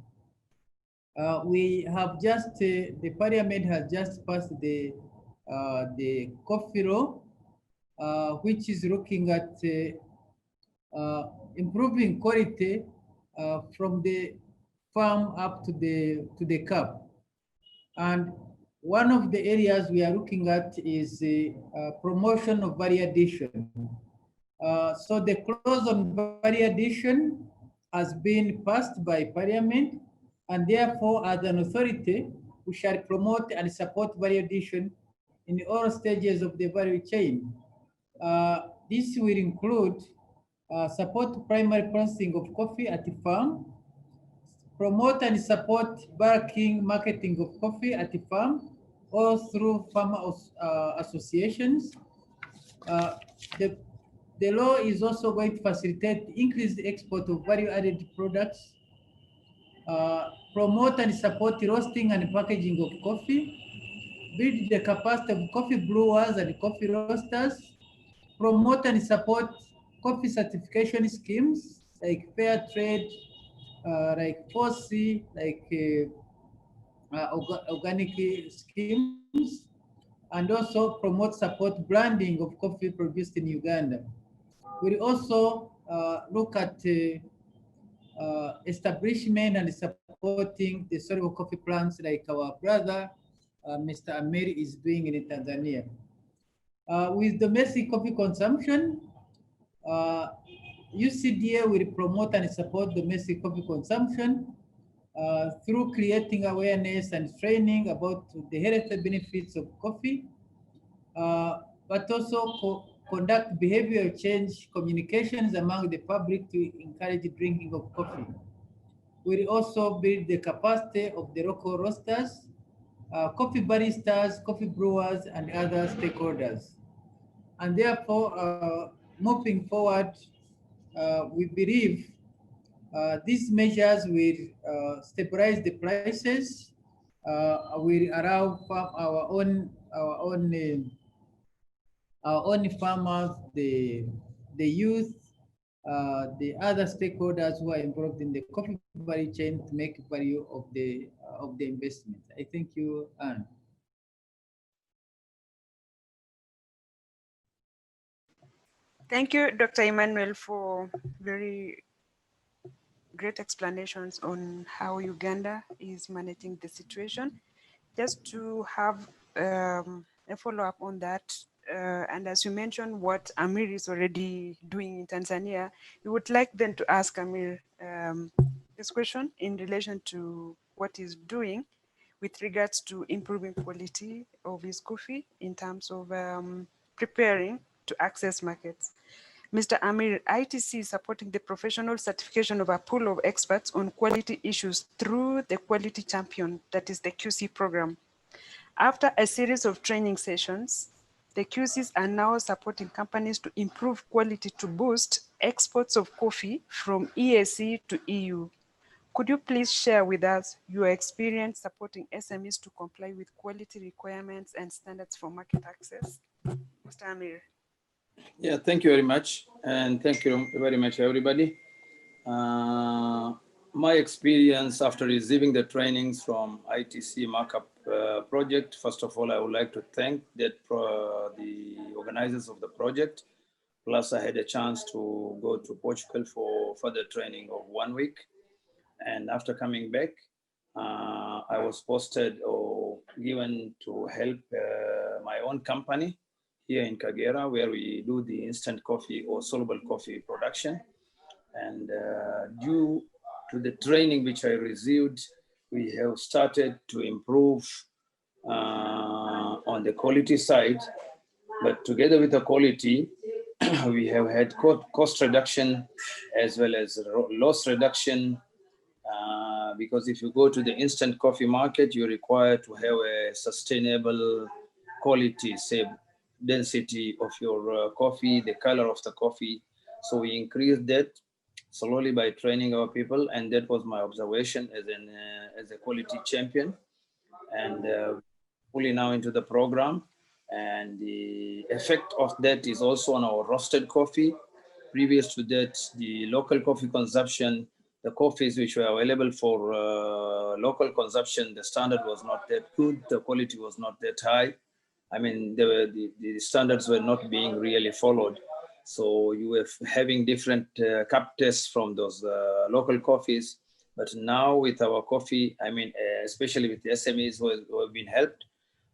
We have just, the parliament has just passed the coffee law, which is looking at improving quality from the farm up to the cup. And one of the areas we are looking at is the promotion of value addition. So the clause on value addition has been passed by Parliament, and therefore, as an authority, we shall promote and support value addition in all stages of the value chain. This will include support primary processing of coffee at the farm, promote and support bulking marketing of coffee at the farm or through farmer associations. The law is also going to facilitate increased export of value-added products, promote and support roasting and packaging of coffee, build the capacity of coffee brewers and coffee roasters, promote and support coffee certification schemes like fair trade, like 4C, like organic schemes, and also promote support branding of coffee produced in Uganda. We'll also look at establishment and supporting the soluble coffee plants like our brother, Mr. Amir is doing in Tanzania. With domestic coffee consumption, UCDA will promote and support domestic coffee consumption through creating awareness and training about the health benefits of coffee, but also conduct behavioral change communications among the public to encourage drinking of coffee. We'll also build the capacity of the local roasters, coffee baristas, coffee brewers, and other stakeholders. And therefore, moving forward, we believe these measures will stabilize the prices, will allow our own farmers, the youth, the other stakeholders who are involved in the coffee value chain to make value of the investment. I thank you, Anne. Thank you, Dr. Emmanuel, for very great explanations on how Uganda is managing the situation. Just to have a follow-up on that, and as you mentioned what Amir is already doing in Tanzania, we would like then to ask Amir this question in relation to what he's doing with regards to improving quality of his coffee in terms of preparing to access markets. Mr. Amir, ITC is supporting the professional certification of a pool of experts on quality issues through the Quality Champion, that is the QC program. After a series of training sessions, the QCs are now supporting companies to improve quality to boost exports of coffee from EAC to EU. Could you please share with us your experience supporting SMEs to comply with quality requirements and standards for market access? Mr. Amir. Yeah, thank you very much. And thank you very much, everybody. My experience after receiving the trainings from ITC MARKUP project, first of all, I would like to thank the organizers of the project. Plus, I had a chance to go to Portugal for further training of 1 week. And after coming back, I was posted or given to help own company here in Kagera, where we do the instant coffee or soluble coffee production. And due to the training which I received, we have started to improve on the quality side. But together with the quality, we have had cost reduction as well as loss reduction. Because if you go to the instant coffee market, you require to have a sustainable quality, say density of your coffee, the color of the coffee. So we increased that slowly by training our people, and that was my observation as a quality champion. And fully now into the program, and the effect of that is also on our roasted coffee. Previous to that, the local coffee consumption, the coffees which were available for local consumption, the standard was not that good, the quality was not that high. I mean, the standards were not being really followed. So you were having different cup tests from those local coffees. But now with our coffee, I mean, especially with the SMEs who have been helped,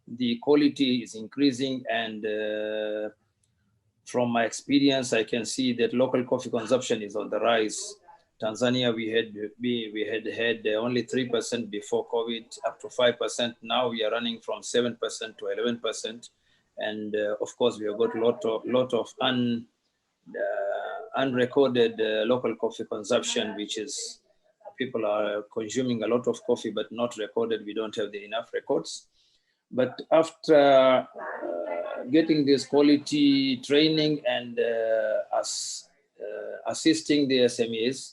the quality is increasing. And from my experience, I can see that local coffee consumption is on the rise. Tanzania, we had only 3% before COVID, up to 5%. Now we are running from 7% to 11%. And of course, we have got a lot of unrecorded local coffee consumption, which is people are consuming a lot of coffee, but not recorded. We don't have enough records. But after getting this quality training and assisting the SMEs,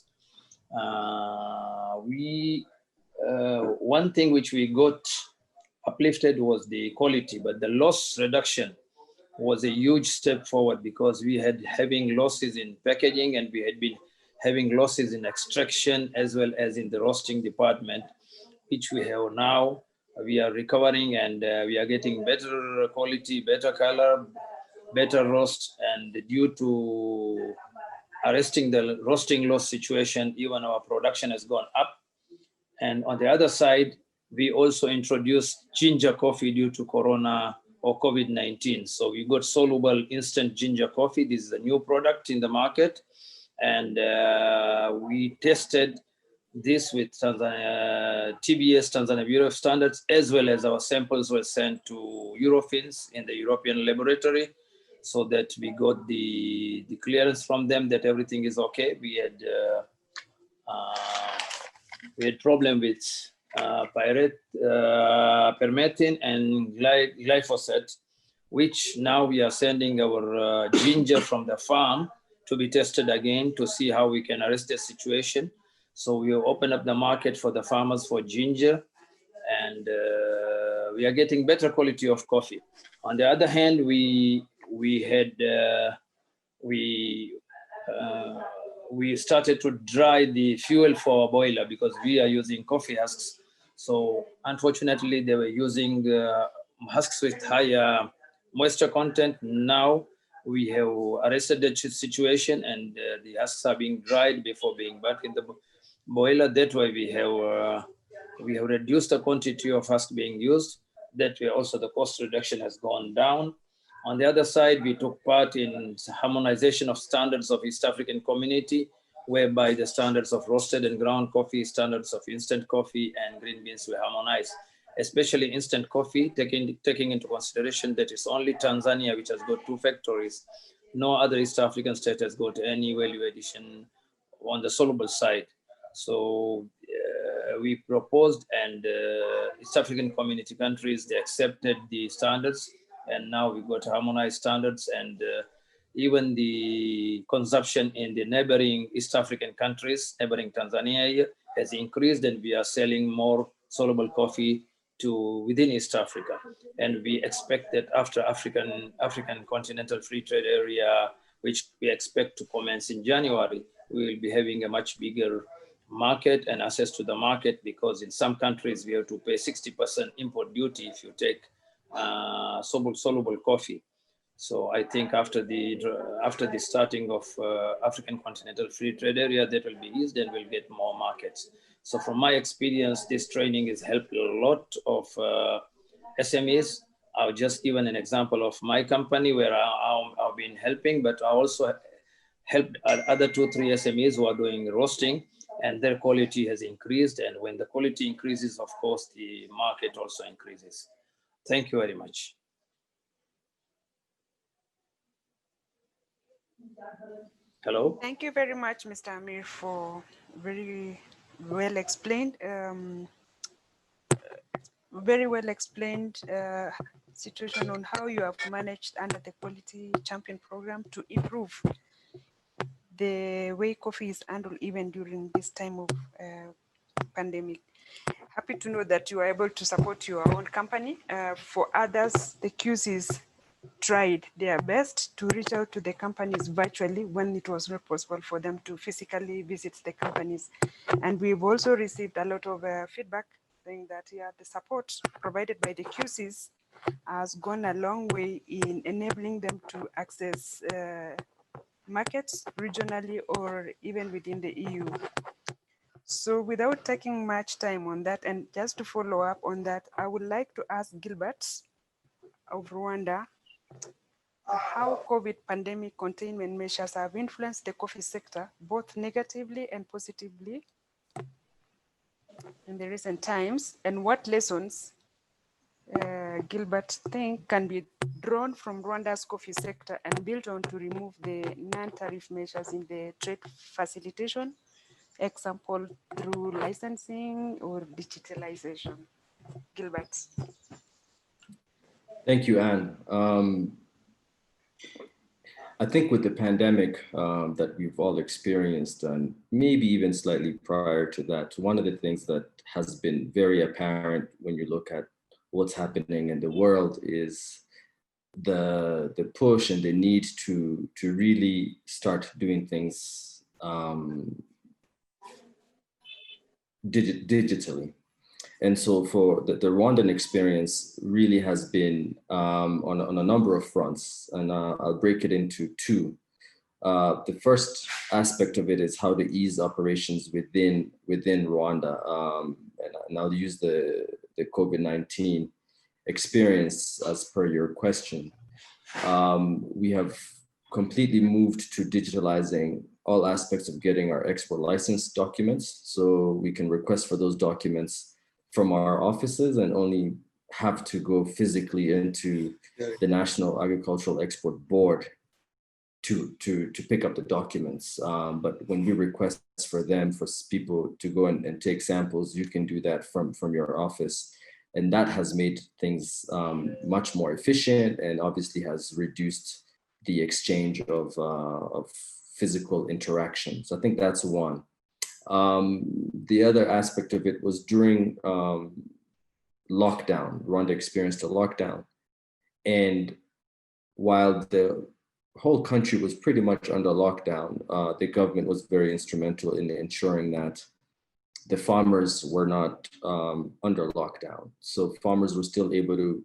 one thing which we got uplifted was the quality, but the loss reduction was a huge step forward, because we had having losses in packaging, and we had been having losses in extraction as well as in the roasting department, which we have now. We are recovering, and we are getting better quality, better color, better roast, and due to arresting the roasting loss situation, even our production has gone up. And on the other side, we also introduced ginger coffee due to Corona or COVID-19. So we got soluble instant ginger coffee. This is a new product in the market. And we tested this with TBS, Tanzania Bureau of Standards, as well as our samples were sent to Eurofins in the European laboratory, so that we got the clearance from them that everything is okay. We had problem with permethrin and glyphosate, which now we are sending our ginger from the farm to be tested again to see how we can arrest the situation. So we open up the market for the farmers for ginger, and we are getting better quality of coffee. On the other hand, we started to dry the fuel for our boiler, because we are using coffee husks. So unfortunately, they were using husks with higher moisture content. Now we have arrested the situation, and the husks are being dried before being back in the boiler. That way we have reduced the quantity of husk being used. That way also the cost reduction has gone down. On the other side, we took part in harmonization of standards of East African community, whereby the standards of roasted and ground coffee, standards of instant coffee and green beans were harmonized, especially instant coffee, taking into consideration that it's only Tanzania which has got 2 factories. No other East African state has got any value addition on the soluble side. So we proposed, and East African community countries, they accepted the standards, and now we got harmonized standards, and even the consumption in the neighboring East African countries, neighboring Tanzania, has increased, and we are selling more soluble coffee to within East Africa. And we expect that after African Continental Free Trade Area, which we expect to commence in January, we will be having a much bigger market and access to the market, because in some countries we have to pay 60% import duty if you take soluble coffee. So I think after the starting of African Continental Free Trade Area, that will be eased, and we'll get more markets. So from my experience, this training has helped a lot of SMEs, I'll just give an example of my company where I've been helping, but I also helped other 2-3 SMEs who are doing roasting, and their quality has increased. And when the quality increases, of course, the market also increases. Thank you very much. Hello. Thank you very much, Mr. Amir, for very well explained, situation on how you have managed under the Quality Champion program to improve the way coffee is handled even during this time of pandemic. Happy to know that you are able to support your own company. For others, the QCs tried their best to reach out to the companies virtually when it was not possible for them to physically visit the companies. And we've also received a lot of feedback saying that the support provided by the QCs has gone a long way in enabling them to access markets regionally or even within the EU. So without taking much time on that, and just to follow up on that, I would like to ask Gilbert of Rwanda how COVID pandemic containment measures have influenced the coffee sector, both negatively and positively in the recent times, and what lessons Gilbert think can be drawn from Rwanda's coffee sector and built on to remove the non-tariff measures in the trade facilitation, example through licensing or digitalization. Gilbert. Thank you, Anne. I think with the pandemic that we've all experienced, and maybe even slightly prior to that, one of the things that has been very apparent when you look at what's happening in the world is the push and the need to really start doing things digitally. And so for the Rwandan experience really has been on a number of fronts, and I'll break it into two. The first aspect of it is how to ease operations within Rwanda. And I'll use the COVID-19 experience as per your question. We have completely moved to digitalizing all aspects of getting our export license documents. So we can request for those documents from our offices and only have to go physically into the National Agricultural Export Board to pick up the documents. But when we request for them, for people to go and take samples, you can do that from your office. And that has made things much more efficient and obviously has reduced the exchange of physical interaction. So I think that's one. The other aspect of it was during lockdown. Rwanda experienced a lockdown. And while the whole country was pretty much under lockdown, the government was very instrumental in ensuring that the farmers were not under lockdown. So farmers were still able to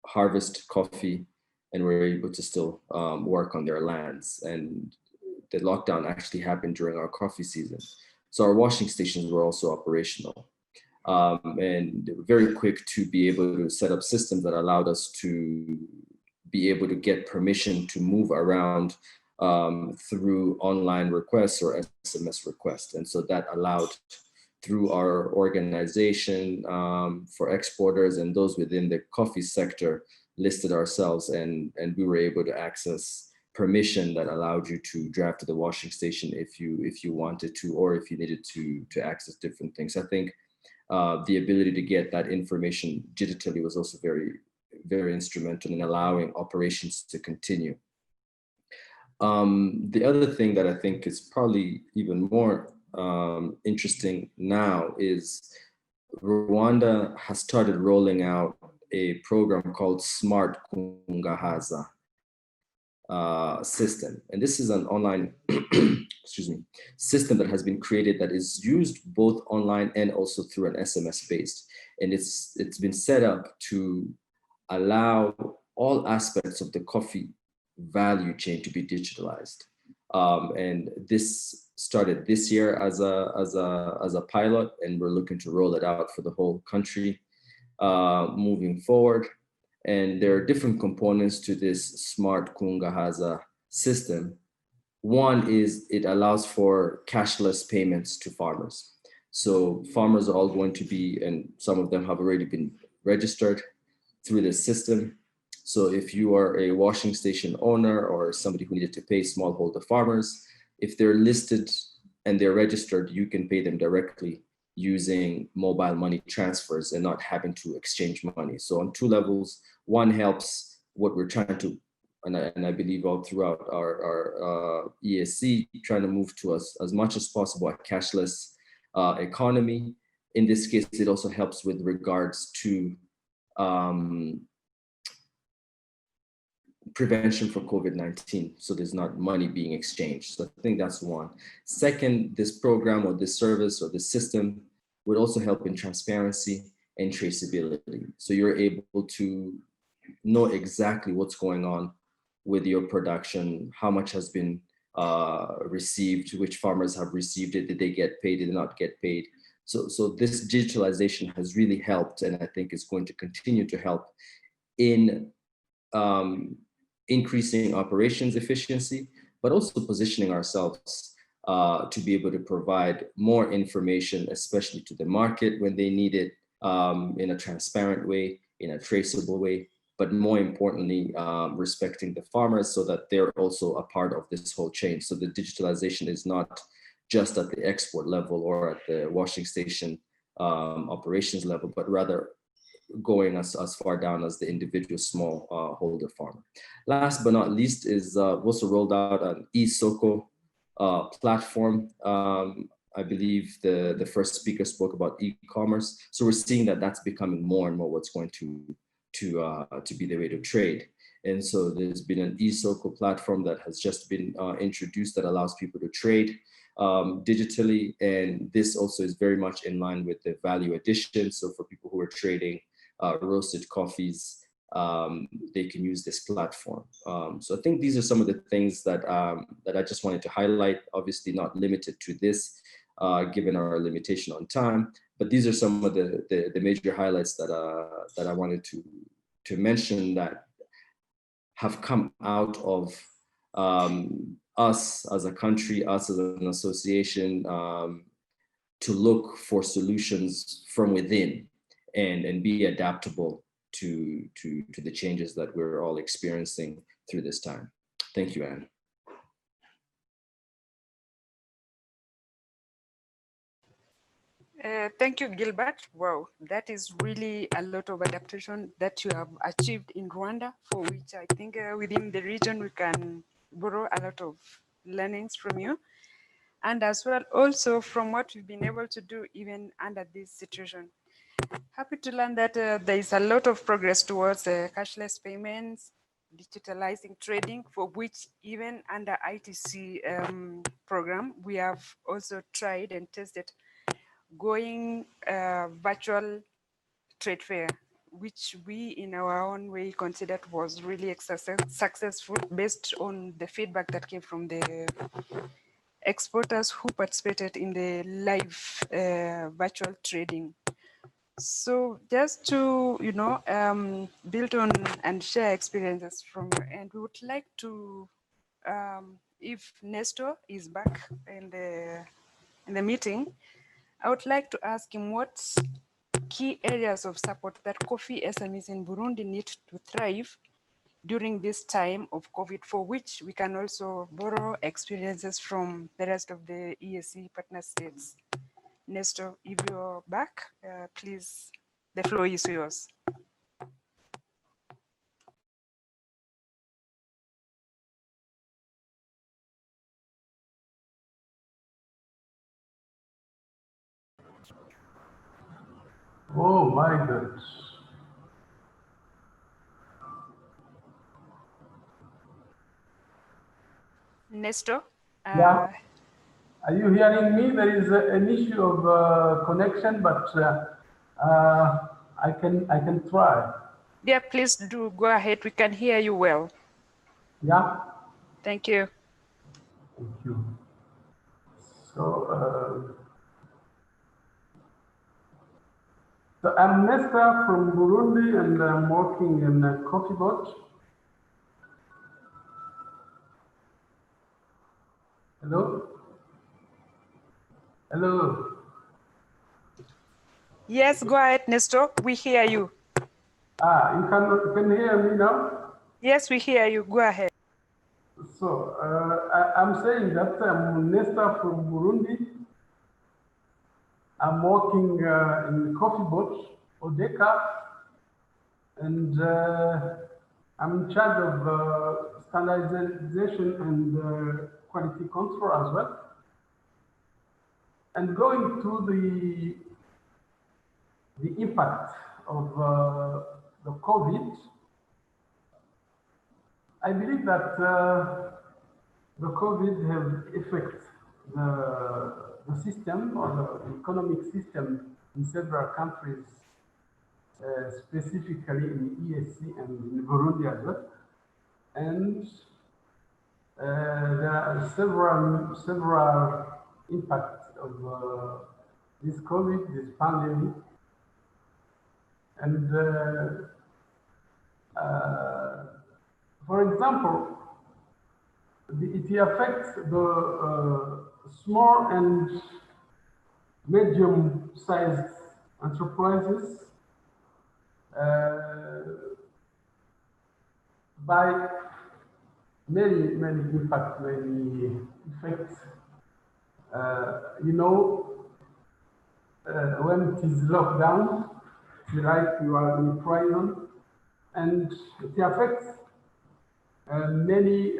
harvest coffee and were able to still work on their lands. And the lockdown actually happened during our coffee season. So our washing stations were also operational. And they were very quick to be able to set up systems that allowed us to be able to get permission to move around through online requests or SMS requests. And so that allowed, through our organization for exporters and those within the coffee sector, listed ourselves, and we were able to access permission that allowed you to drive to the washing station if you wanted to, or if you needed to access different things. I think the ability to get that information digitally was also very, very instrumental in allowing operations to continue. The other thing that I think is probably even more interesting now is Rwanda has started rolling out a program called Smart Kungahaza system. And this is an online excuse me, system that has been created that is used both online and also through an SMS based. And it's been set up to allow all aspects of the coffee value chain to be digitalized. And this started this year as a pilot, and we're looking to roll it out for the whole country moving forward. And there are different components to this smart Kungahaza system. One is it allows for cashless payments to farmers. So farmers are all going to be, and some of them have already been registered through this system. So if you are a washing station owner or somebody who needed to pay smallholder farmers, if they're listed and they're registered, you can pay them directly using mobile money transfers and not having to exchange money. So on two levels, one helps what we're trying to, and I believe all throughout our ESC, trying to move to as much as possible a cashless economy. In this case, it also helps with regards to prevention for COVID-19. So there's not money being exchanged. So I think that's one. Second, this program or this service or this system would also help in transparency and traceability. So you're able to know exactly what's going on with your production, how much has been received, which farmers have received it, did they get paid, did they not get paid. So this digitalization has really helped, and I think is going to continue to help in increasing operations efficiency, but also positioning ourselves to be able to provide more information, especially to the market when they need it, in a transparent way, in a traceable way, but more importantly, respecting the farmers so that they're also a part of this whole chain. So the digitalization is not just at the export level or at the washing station operations level, but rather going as far down as the individual small holder farmer. Last but not least is also rolled out an eSoko platform. I believe the first speaker spoke about e-commerce. So we're seeing that that's becoming more and more what's going to be the rate of trade. And so there's been an eSoko platform that has just been introduced that allows people to trade digitally. And this also is very much in line with the value addition. So for people who are trading roasted coffees, they can use this platform. So I think these are some of the things that that I just wanted to highlight, obviously not limited to this, given our limitation on time, but these are some of the major highlights that that I wanted to mention that have come out of us as a country, us as an association, to look for solutions from within and be adaptable to the changes that we're all experiencing through this time. Thank you, Anne. Thank you, Gilbert. Wow, that is really a lot of adaptation that you have achieved in Rwanda, for which I think within the region we can borrow a lot of learnings from you. And as well, also from what we've been able to do even under this situation. Happy to learn that there is a lot of progress towards cashless payments, digitalizing trading, for which even under ITC program, we have also tried and tested going virtual trade fair, which we in our own way considered was really successful based on the feedback that came from the exporters who participated in the live virtual trading. So just to, you know, build on and share experiences from your end, we would like to, if Nestor is back in the meeting, I would like to ask him what key areas of support that coffee SMEs in Burundi need to thrive during this time of COVID, for which we can also borrow experiences from the rest of the ESC partner states. Nestor, if you're back, please, the floor is yours. Oh my goodness. Nestor? Yeah. Are you hearing me? There is an issue of connection, but I can try. Yeah, please do go ahead. We can hear you well. Yeah. Thank you. Thank you. So So I'm Nesta from Burundi, and I'm working in a coffee boat. Hello? Hello? Yes, go ahead, Nestor. We hear you. You can hear me now? Yes, we hear you. Go ahead. So I'm saying that I'm Nesta from Burundi. I'm working in coffee boat, Odeka, and I'm in charge of standardization and quality control as well. And going to the impact of the COVID, I believe that the COVID has affected the system or the economic system in several countries, specifically in EAC and in Burundi as well. And there are several impacts of this COVID, this pandemic. And for example, it affects the small and medium-sized enterprises by many impacts, many effects. You know, when it is locked down, it's like you are in prison, and it affects many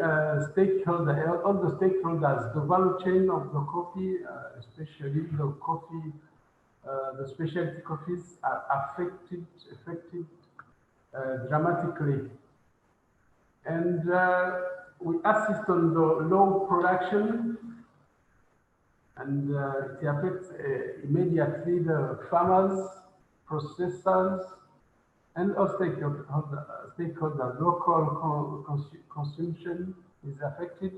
stakeholders, all the stakeholders, the value chain of the coffee, especially the coffee, the specialty coffees are affected dramatically. And we assist on the low production, and it affects immediately the farmers, processors, and all stakeholders. Local consumption is affected,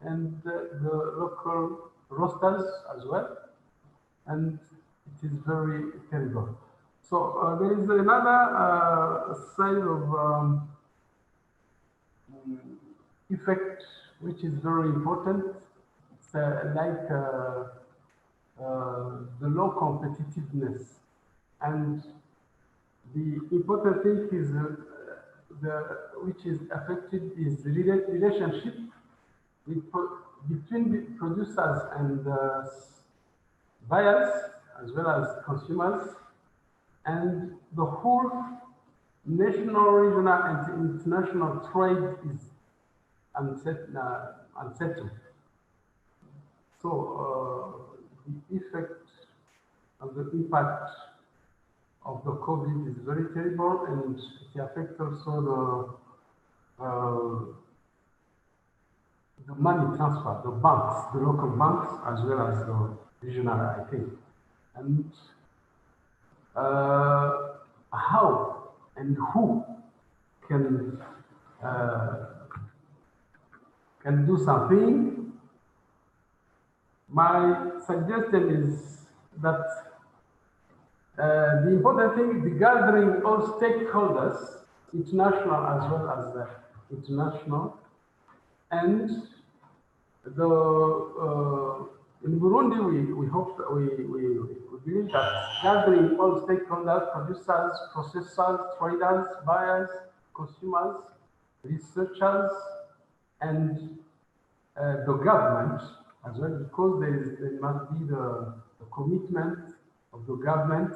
and the local roasters as well, and it is very terrible. So there is another side of effect which is very important. It's like the low competitiveness, and the important thing is which is affected is the relationship between the producers and buyers as well as consumers, and the whole national, regional, and international trade is unsettled. So the effect of the impact of the COVID is very terrible, and it affects also the money transfer, the banks, the local banks, as well as the regional, I think. And how and who can do something? My suggestion is that the important thing is the gathering all stakeholders, international as well as international, and in Burundi we hope that we believe that gathering all stakeholders, producers, processors, traders, buyers, consumers, researchers, and the government as well, because there must be the commitment of the government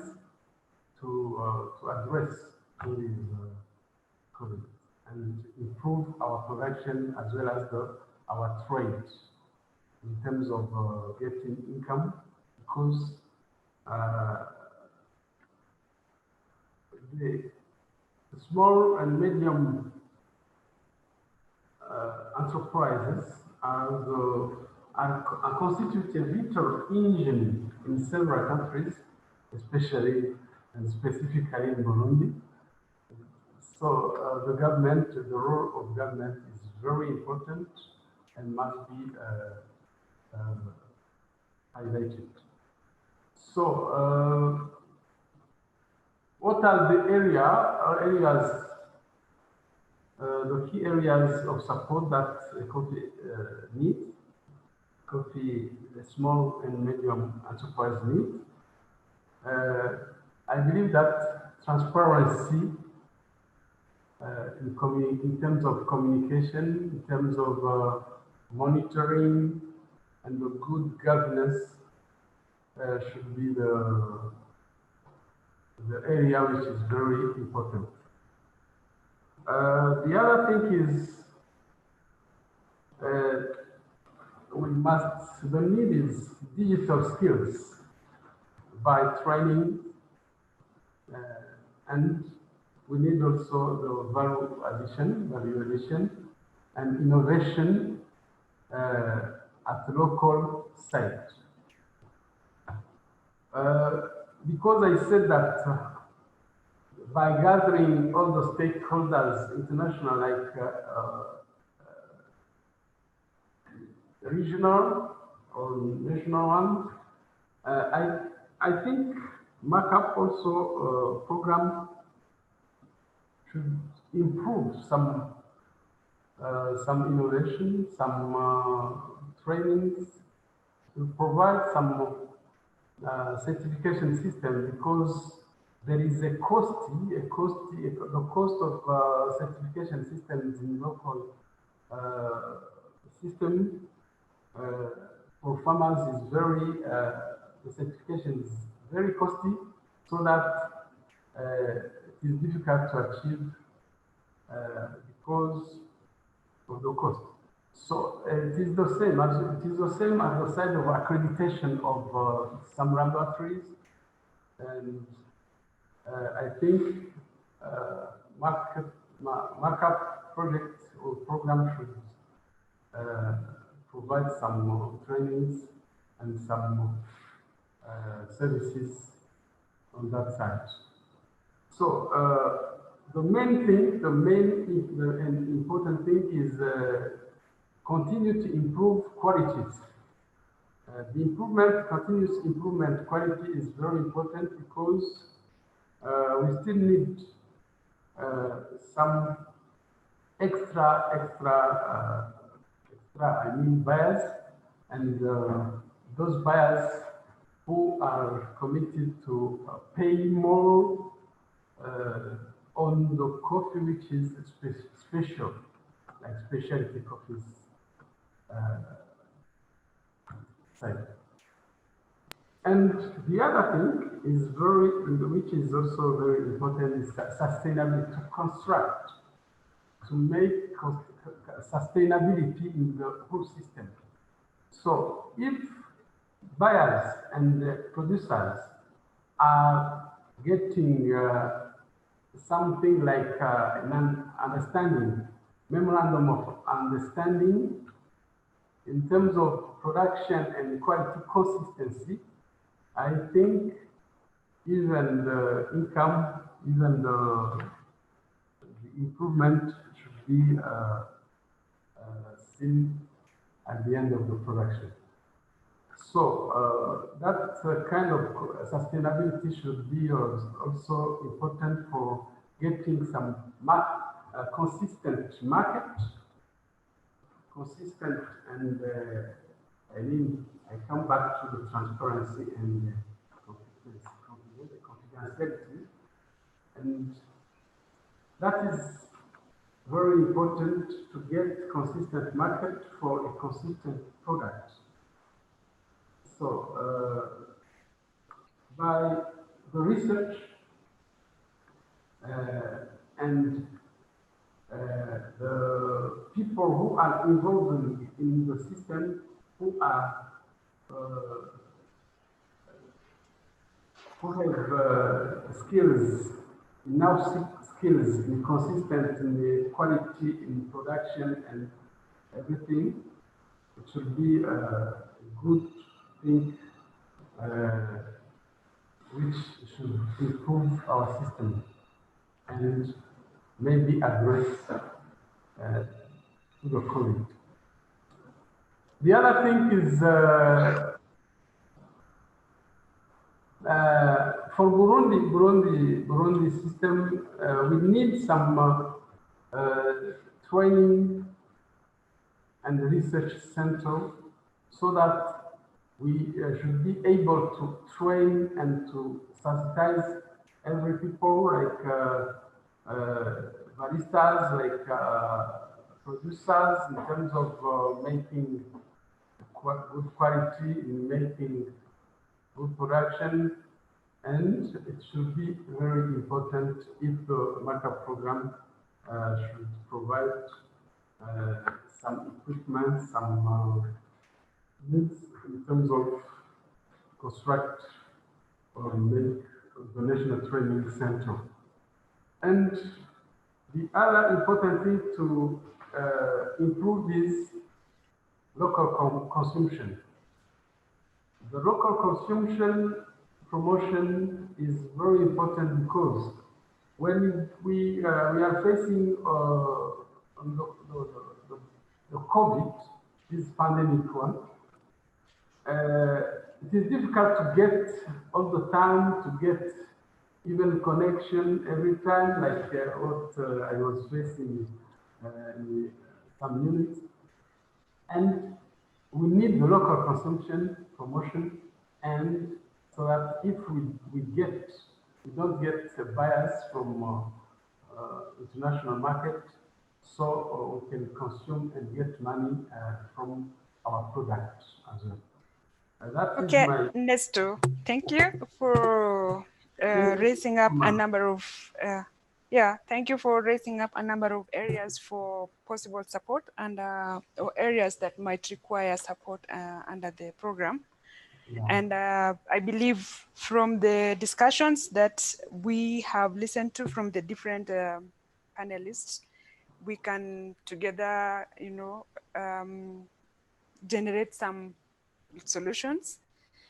to address this COVID and improve our production as well as our trade in terms of getting income, because the small and medium enterprises constitute a vital engine in several countries, especially and specifically in Burundi. So the government, the role of government is very important and must be highlighted. So what are the the key areas of support that coffee needs? Coffee, the small and medium enterprise need. I believe that transparency in terms of communication, in terms of monitoring, and the good governance should be the area which is very important. The other thing is the need is digital skills by training, and we need also the value addition and innovation at the local site. Because I said that by gathering all the stakeholders, international, like regional or national ones, I think MARKUP also program should improve some innovation, some trainings, to provide some certification system, because there is the cost of certification systems in local system for farmers is very, the certification is very costly, so that it is difficult to achieve because of the cost. So it is the same as the side of accreditation of some laboratories, and I think MARKUP project or program should provide some more trainings and some services on that side. So the main and important thing is continue to improve qualities. The continuous improvement quality is very important, because we still need some extra buyers, and those buyers who are committed to pay more on the coffee which is special, like specialty coffees. And the other thing is which is also very important, is sustainability, to construct, to make sustainability in the whole system. So if buyers and producers are getting something like an understanding, memorandum of understanding in terms of production and quality consistency, I think even the income, even the improvement should be seen at the end of the production. So that kind of sustainability should be also important for getting some consistent market, and I come back to the transparency and confidentiality, and that is very important to get consistent market for a consistent product. So by the research and the people who are involved in the system, who have skills, enough skills in consistent in the quality in production and everything, it should be a good thing which should improve our system and maybe address to the COVID. The other thing is for Burundi system, we need some training and research center so that we should be able to train and to sensitize every people, like baristas, like producers, in terms of making good quality, in making good production. And it should be very important if the MARKUP program should provide some equipment, some needs in terms of construct or make the National Training Center. And the other important thing to improve is local consumption. The local consumption promotion is very important because when we are facing the COVID, this pandemic one, it is difficult to get all the time, to get even connection every time, like what I was facing in some units. And we need the local consumption promotion, and so that if we don't get buyers from international market, so we can consume and get money from our products as well. Okay, Nestor, thank you for raising up a number of thank you for raising up a number of areas for possible support and or areas that might require support under the program. Yeah. And I believe from the discussions that we have listened to from the different panelists, we can together, generate some solutions.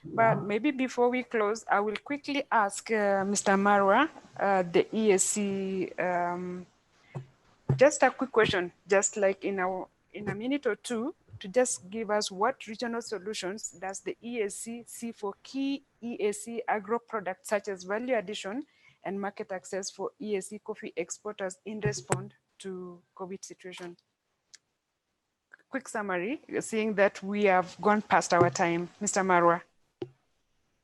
But maybe before we close, I will quickly ask Mr. Marwa, the EAC, just a quick question, just like in a minute or two, to just give us what regional solutions does the EAC see for key EAC agro products such as value addition and market access for EAC coffee exporters in response to COVID situation? Quick summary, seeing that we have gone past our time. Mr. Marwa.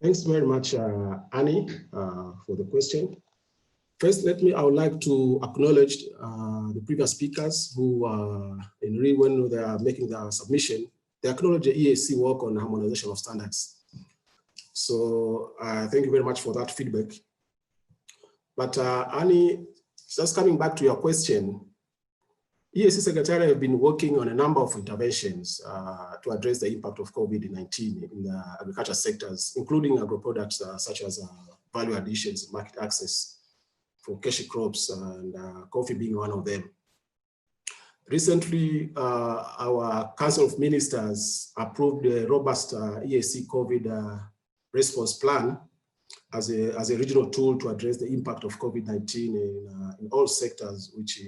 Thanks very much, Annie, for the question. First, I would like to acknowledge the previous speakers who, when they are making their submission, they acknowledge the EAC work on harmonization of standards. So thank you very much for that feedback. But Annie, just coming back to your question, EAC Secretariat have been working on a number of interventions to address the impact of COVID-19 in the agriculture sectors, including agro-products such as value additions, market access for cashew crops, and coffee being one of them. Recently, our Council of Ministers approved a robust EAC COVID response plan as a regional tool to address the impact of COVID-19 in all sectors, which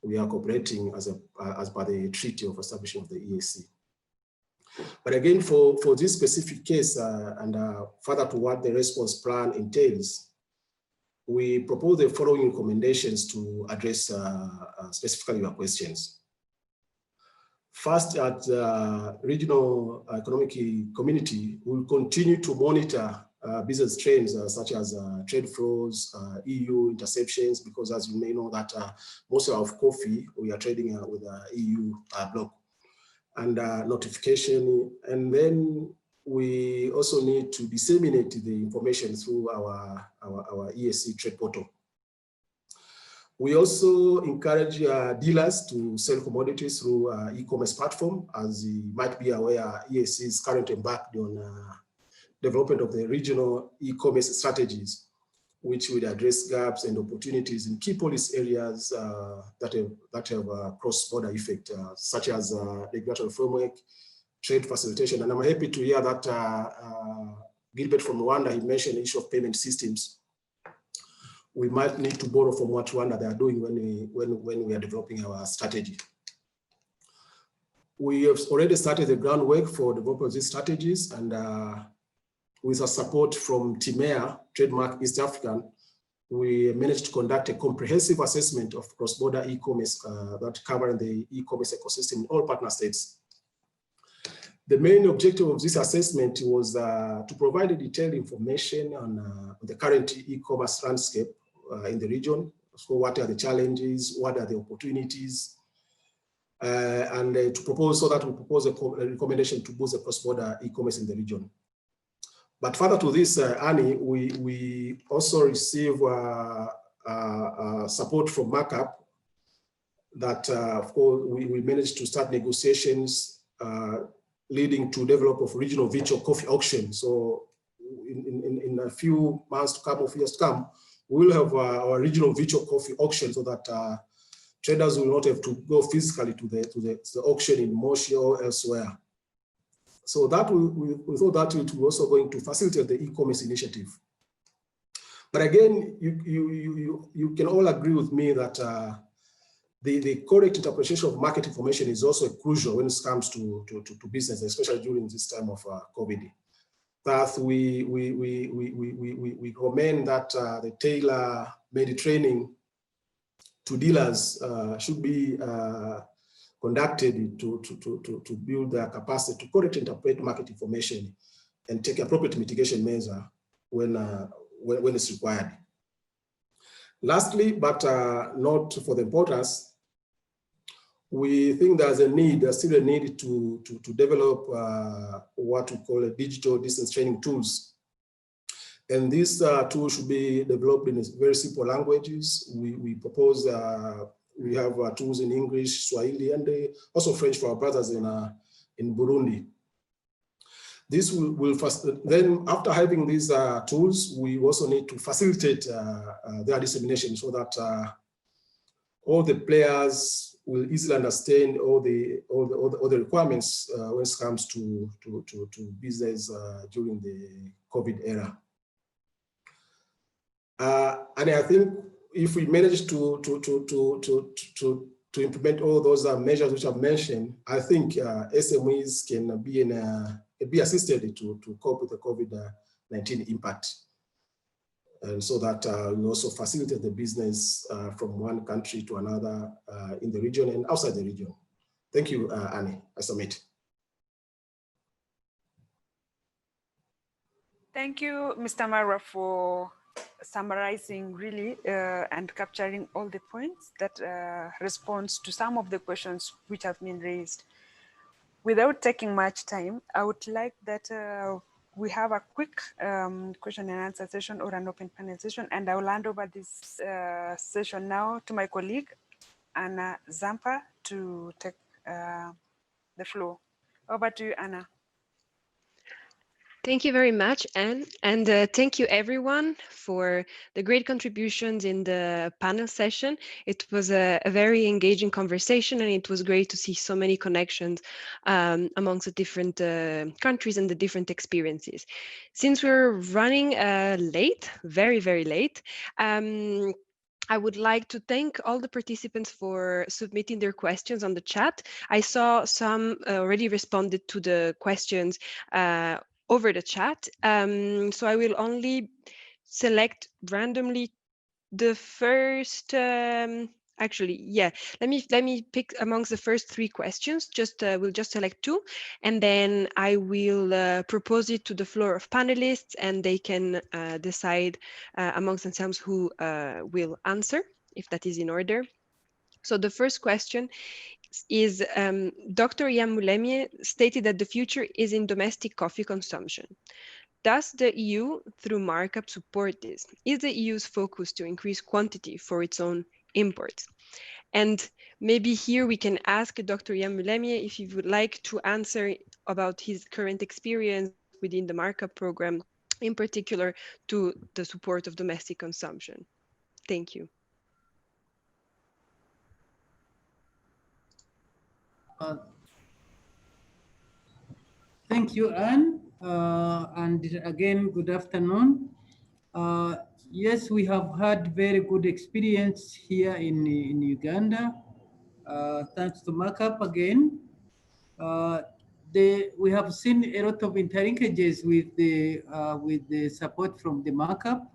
we are cooperating as per the treaty of establishment of the EAC. But again, for this specific case and further to what the response plan entails, we propose the following recommendations to address specifically your questions. First, at the regional economic community, we'll continue to monitor business trends such as trade flows, EU interceptions, because as you may know that most of coffee we are trading with the EU bloc, and notification. And then we also need to disseminate the information through our EAC trade portal. We also encourage dealers to sell commodities through e-commerce platform. As you might be aware, EAC is currently embarked on development of the regional e-commerce strategies, which will address gaps and opportunities in key policy areas that have cross-border effect, such as regulatory framework, trade facilitation. And I'm happy to hear that Gilbert from Rwanda, he mentioned the issue of payment systems. We might need to borrow from what Rwanda they are doing when we are developing our strategy. We have already started the groundwork for developing these strategies, and with a support from TIMEA, Trademark East African, we managed to conduct a comprehensive assessment of cross-border e-commerce that covering the e-commerce ecosystem in all partner states. The main objective of this assessment was to provide detailed information on the current e-commerce landscape in the region. So what are the challenges, what are the opportunities, and to propose, so that we propose a recommendation to boost the cross-border e-commerce in the region. But further to this, Annie, we also receive support from MARKUP that, of course, we managed to start negotiations leading to develop of regional virtual coffee auction. So in a few months to come, or years to come, we will have our regional virtual coffee auction, so that traders will not have to go physically to the auction in Moshi or elsewhere. So that we thought that it was also going to facilitate the e-commerce initiative. But again, you can all agree with me that the correct interpretation of market information is also crucial when it comes to business, especially during this time of COVID. Thus, we recommend that the tailor-made training to dealers should be conducted to build their capacity to correctly interpret market information and take appropriate mitigation measure when it's required. Lastly, but not for the importance, we think there's still a need to develop what we call a digital distance training tools. And these tools should be developed in very simple languages. We propose we have tools in English, Swahili, and also French for our brothers in Burundi. This will first, then after having these tools, we also need to facilitate their dissemination, so that all the players will easily understand all the requirements when it comes to business during the COVID era. And I think if we manage to implement all those measures which I've mentioned, I think SMEs can be assisted to cope with the COVID-19 impact, and so that we also facilitate the business from one country to another in the region and outside the region. Thank you, Annie. I submit. Thank you, Mr. Mara, for summarizing really and capturing all the points that responds to some of the questions which have been raised. Without taking much time, I would like that we have a quick question and answer session, or an open panel session, and I will hand over this session now to my colleague, Anna Zampa, to take the floor. Over to you, Anna. Thank you very much, Anne, and thank you everyone for the great contributions in the panel session. It was a very engaging conversation, and it was great to see so many connections amongst the different countries and the different experiences. Since we're running late, very, very late, I would like to thank all the participants for submitting their questions on the chat. I saw some already responded to the questions over the chat. So I will only select randomly the first, actually, yeah, let me pick amongst the first three questions. We'll just select two, and then I will propose it to the floor of panelists, and they can decide amongst themselves who will answer, if that is in order. So the first question is Dr. Ian Mulemye stated that the future is in domestic coffee consumption. Does the EU, through MARKUP, support this? Is the EU's focus to increase quantity for its own imports? And maybe here we can ask Dr. Ian Mulemye if he would like to answer about his current experience within the MARKUP program, in particular to the support of domestic consumption. Thank you. Thank you, Anne. And again, good afternoon. Yes, we have had very good experience here in Uganda. Thanks to MARKUP again. we have seen a lot of interlinkages with the support from the MARKUP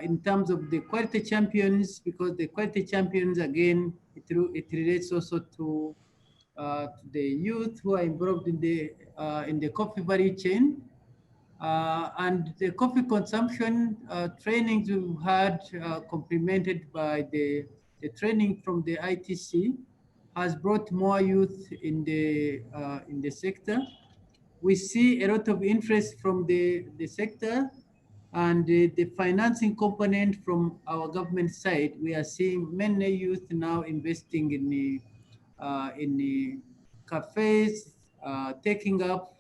in terms of the quality champions, because the quality champions, again, it relates also to the youth who are involved in the coffee value chain. And the coffee consumption trainings we've had, complemented by the training from the ITC, has brought more youth in the sector. We see a lot of interest from the sector, and the financing component from our government side. We are seeing many youth now investing in the cafes, taking up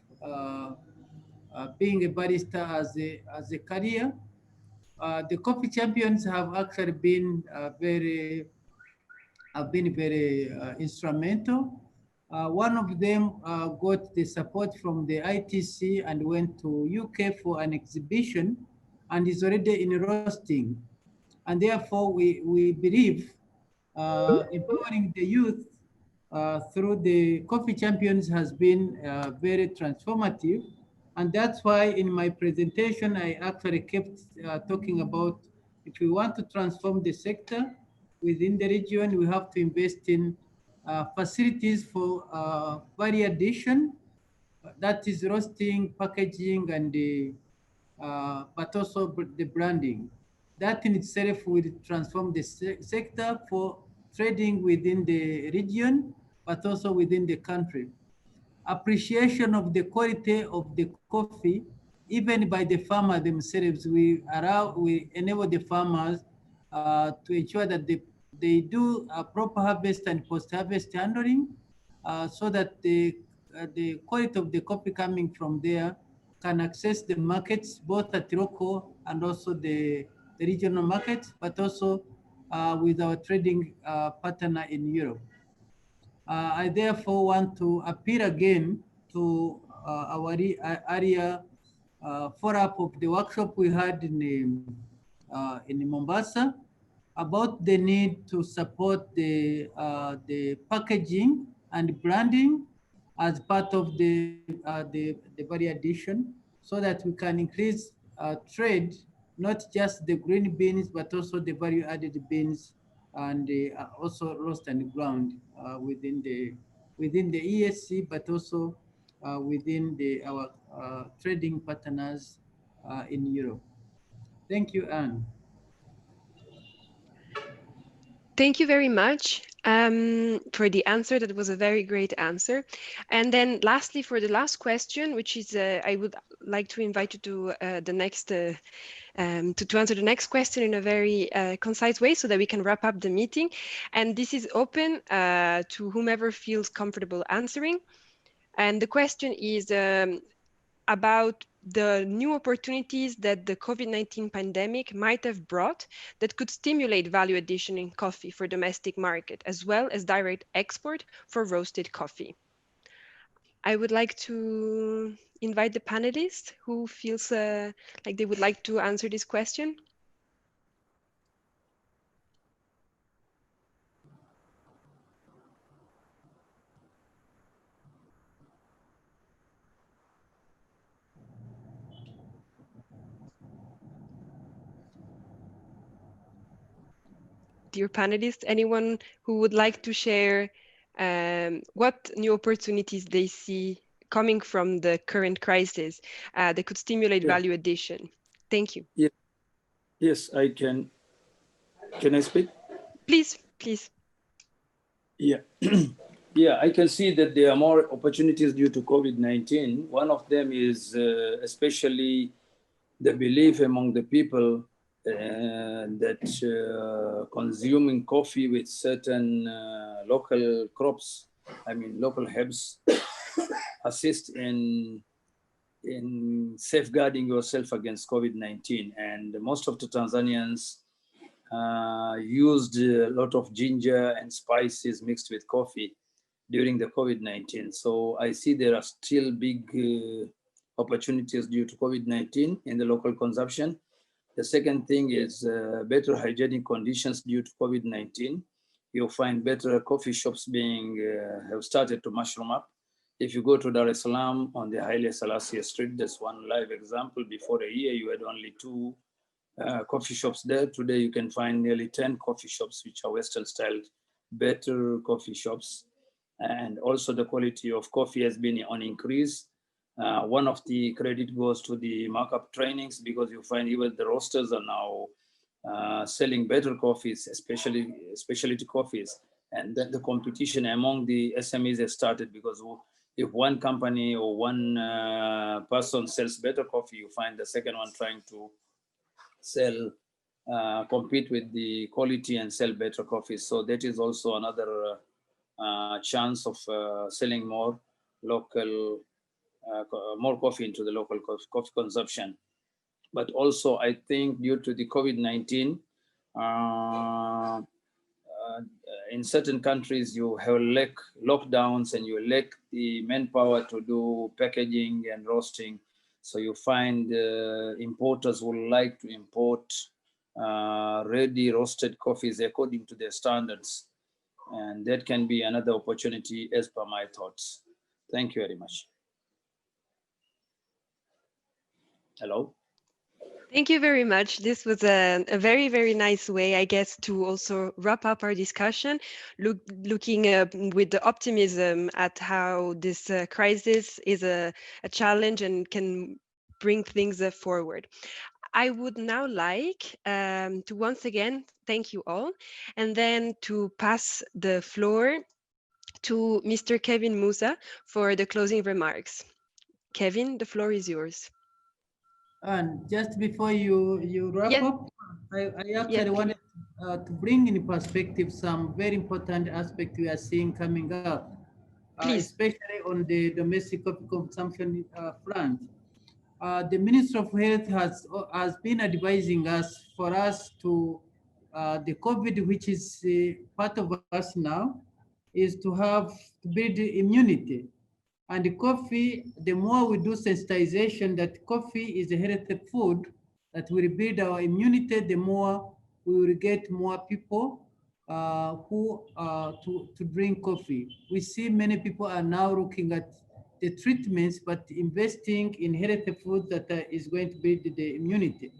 being a barista as a career. The coffee champions have actually been very instrumental. One of them got the support from the ITC and went to UK for an exhibition, and is already in roasting. And therefore, we believe empowering the youth through the coffee champions has been very transformative. And that's why in my presentation, I actually kept talking about, if we want to transform the sector within the region, we have to invest in facilities for value addition, that is roasting, packaging, and but also the branding. That in itself will transform the sector for trading within the region, but also within the country. Appreciation of the quality of the coffee, even by the farmer themselves, we enable the farmers to ensure that they do a proper harvest and post-harvest handling, so that the quality of the coffee coming from there can access the markets, both at local and also the regional markets, but also with our trading partner in Europe. I therefore want to appeal again to our area follow-up of the workshop we had in Mombasa about the need to support the packaging and branding as part of the value addition, so that we can increase trade, not just the green beans, but also the value-added beans, and also roast and ground within the ESC, but also within our trading partners in Europe. Thank you, Anne. Thank you very much for the answer. That was a very great answer. And then lastly, for the last question, which is, I would like to invite you to the next, to answer the next question in a very concise way, so that we can wrap up the meeting. And this is open to whomever feels comfortable answering. And the question is about the new opportunities that the COVID-19 pandemic might have brought that could stimulate value addition in coffee for domestic market, as well as direct export for roasted coffee. I would like to invite the panelists who feels like they would like to answer this question. Dear panelists, anyone who would like to share what new opportunities they see coming from the current crisis that could stimulate value addition? Thank you. Yeah. Yes, I can. Can I speak? Please, please. Yeah. Yeah, I can see that there are more opportunities due to COVID-19. One of them is especially the belief among the people that consuming coffee with certain local crops, I mean local herbs, assist in safeguarding yourself against COVID-19. And most of the Tanzanians used a lot of ginger and spices mixed with coffee during the COVID-19. So I see there are still big opportunities due to COVID-19 in the local consumption. The second thing is better hygienic conditions due to COVID-19. You'll find better coffee shops have started to mushroom up. If you go to Dar es Salaam on the Haile Selassie Street, there's one live example. Before a year, you had only 2 coffee shops there. Today, you can find nearly 10 coffee shops, which are Western styled, better coffee shops. And also the quality of coffee has been on increase. One of the credit goes to the markup trainings, because you find even the roasters are now selling better coffees, especially specialty coffees. And then the competition among the SMEs has started, because if one company or one person sells better coffee, you find the second one trying to sell, compete with the quality and sell better coffee. So that is also another chance of selling more local, more coffee into the local coffee consumption. But also, I think due to the COVID-19, in certain countries, you have lockdowns and you lack the manpower to do packaging and roasting. So you find importers would like to import ready roasted coffees according to their standards. And that can be another opportunity as per my thoughts. Thank you very much. Hello. Thank you very much. This was a very, very nice way, I guess, to also wrap up our discussion, looking with the optimism at how this crisis is a challenge and can bring things forward. I would now like to once again thank you all, and then to pass the floor to Mr. Kevin Musa for the closing remarks. Kevin, the floor is yours. And just before you wrap up, I actually wanted to bring in perspective some very important aspects we are seeing coming up, especially on the domestic coffee consumption front. The Minister of Health has been advising us for us to, the COVID, which is part of us now, is to build immunity. And the coffee, the more we do sensitization that coffee is a healthy food that will build our immunity, the more we will get more people to drink coffee. We see many people are now looking at the treatments, but investing in healthy food that is going to build the immunity.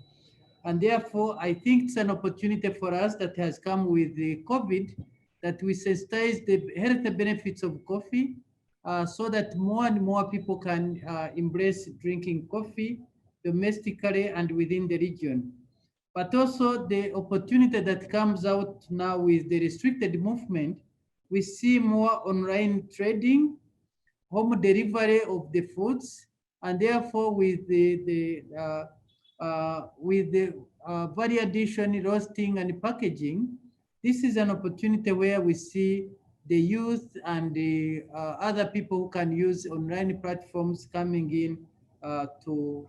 And therefore, I think it's an opportunity for us that has come with the COVID, that we sensitize the healthy benefits of coffee, so that more and more people can embrace drinking coffee domestically and within the region. But also the opportunity that comes out now with the restricted movement, we see more online trading, home delivery of the foods, and therefore with the value addition, roasting and packaging, this is an opportunity where we see the youth and the other people who can use online platforms coming in to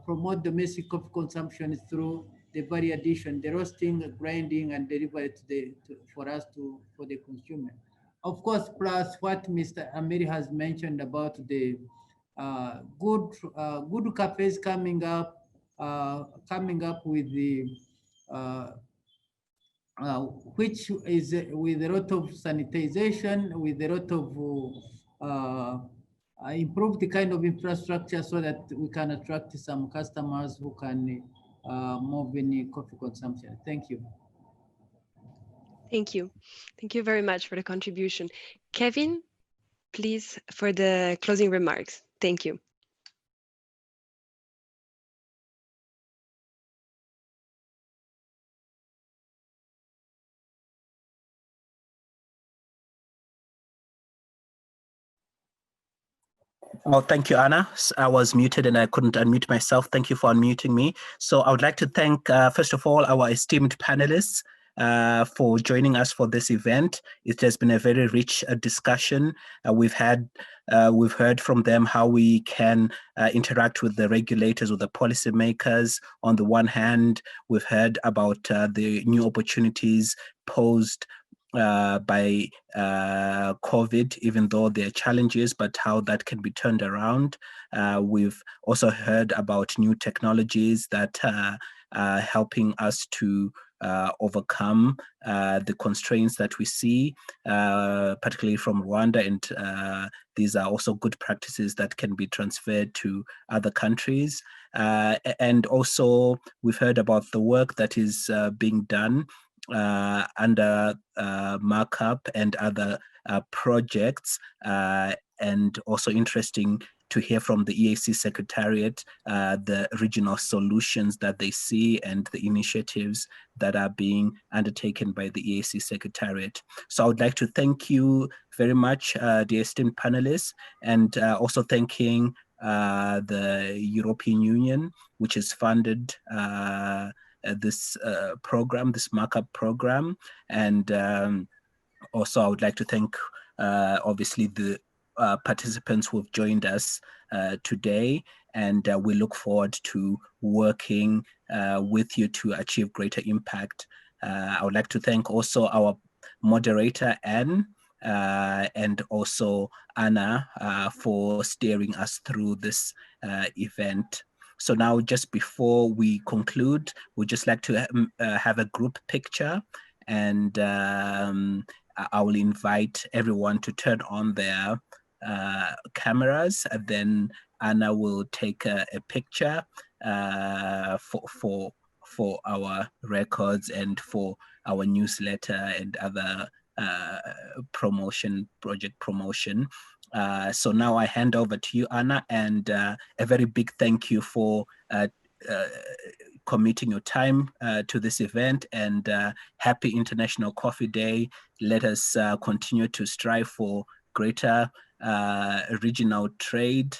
promote domestic coffee consumption through the value addition, the roasting, grinding, and delivery for the consumer. Of course, plus what Mr. Amir has mentioned about the good cafes coming up with the which is with a lot of sanitization, with a lot of improve the kind of infrastructure so that we can attract some customers who can move in coffee consumption. Thank you. Thank you. Thank you very much for the contribution. Kevin, please, for the closing remarks. Thank you. Oh, thank you, Anna. I was muted and I couldn't unmute myself. Thank you for unmuting me. So I would like to thank, first of all, our esteemed panelists for joining us for this event. It has been a very rich discussion. We've heard from them how we can interact with the regulators, with the policymakers. On the one hand, we've heard about the new opportunities posed by COVID, even though there are challenges, but how that can be turned around. We've also heard about new technologies that are helping us to overcome the constraints that we see, particularly from Rwanda, and these are also good practices that can be transferred to other countries. And also, we've heard about the work that is being done under MARKUP and other projects, and also interesting to hear from the EAC Secretariat the regional solutions that they see and the initiatives that are being undertaken by the EAC Secretariat. So I would like to thank you very much, dear esteemed panelists, and also thanking the European Union, which has funded this program, this MARKUP program. And also I would like to thank obviously the participants who have joined us today, and we look forward to working with you to achieve greater impact. I would like to thank also our moderator, Anne, and also Anna for steering us through this event. So now, just before we conclude, we'd just like to have a group picture, and I will invite everyone to turn on their cameras, and then Anna will take a picture for our records and for our newsletter and other project promotion. So now I hand over to you, Anna, and a very big thank you for committing your time to this event, and happy International Coffee Day. Let us continue to strive for greater regional trade,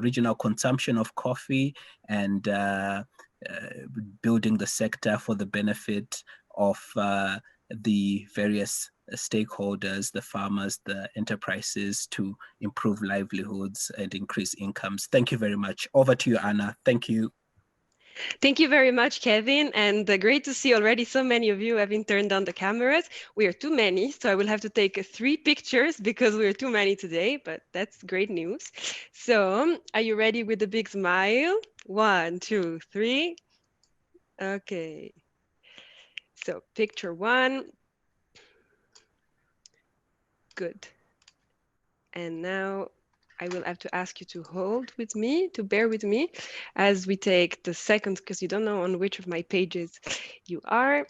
regional consumption of coffee, and building the sector for the benefit of the various stakeholders, the farmers, the enterprises, to improve livelihoods and increase incomes. Thank you very much. Over to you, Anna. Thank you. Thank you very much, Kevin, and great to see already so many of you having turned on the cameras. We are too many, so I will have to take 3 pictures because we are too many today, but that's great news. So, are you ready with a big smile? 1, 2, 3. Okay. So, picture 1. Good. And now I will have to ask you to hold with me, to bear with me as we take the second, because you don't know on which of my pages you are.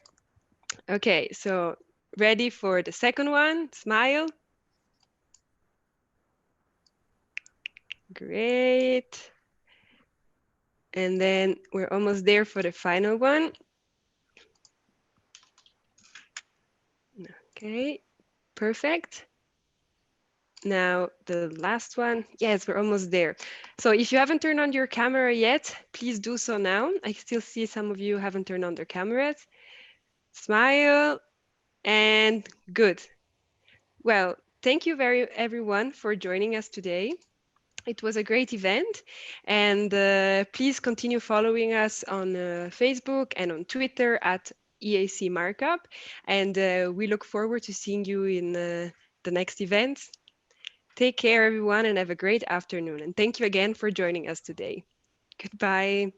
Okay, so ready for the second one? Smile. Great. And then we're almost there for the final one. Okay, perfect. Now the last one. Yes, we're almost there. So if you haven't turned on your camera yet, please do so now. I still see some of you haven't turned on their cameras. Smile, and good. Well, thank you everyone for joining us today. It was a great event, and please continue following us on Facebook and on Twitter at EAC MARKUP, and we look forward to seeing you in the next events. Take care, everyone, and have a great afternoon. And thank you again for joining us today. Goodbye.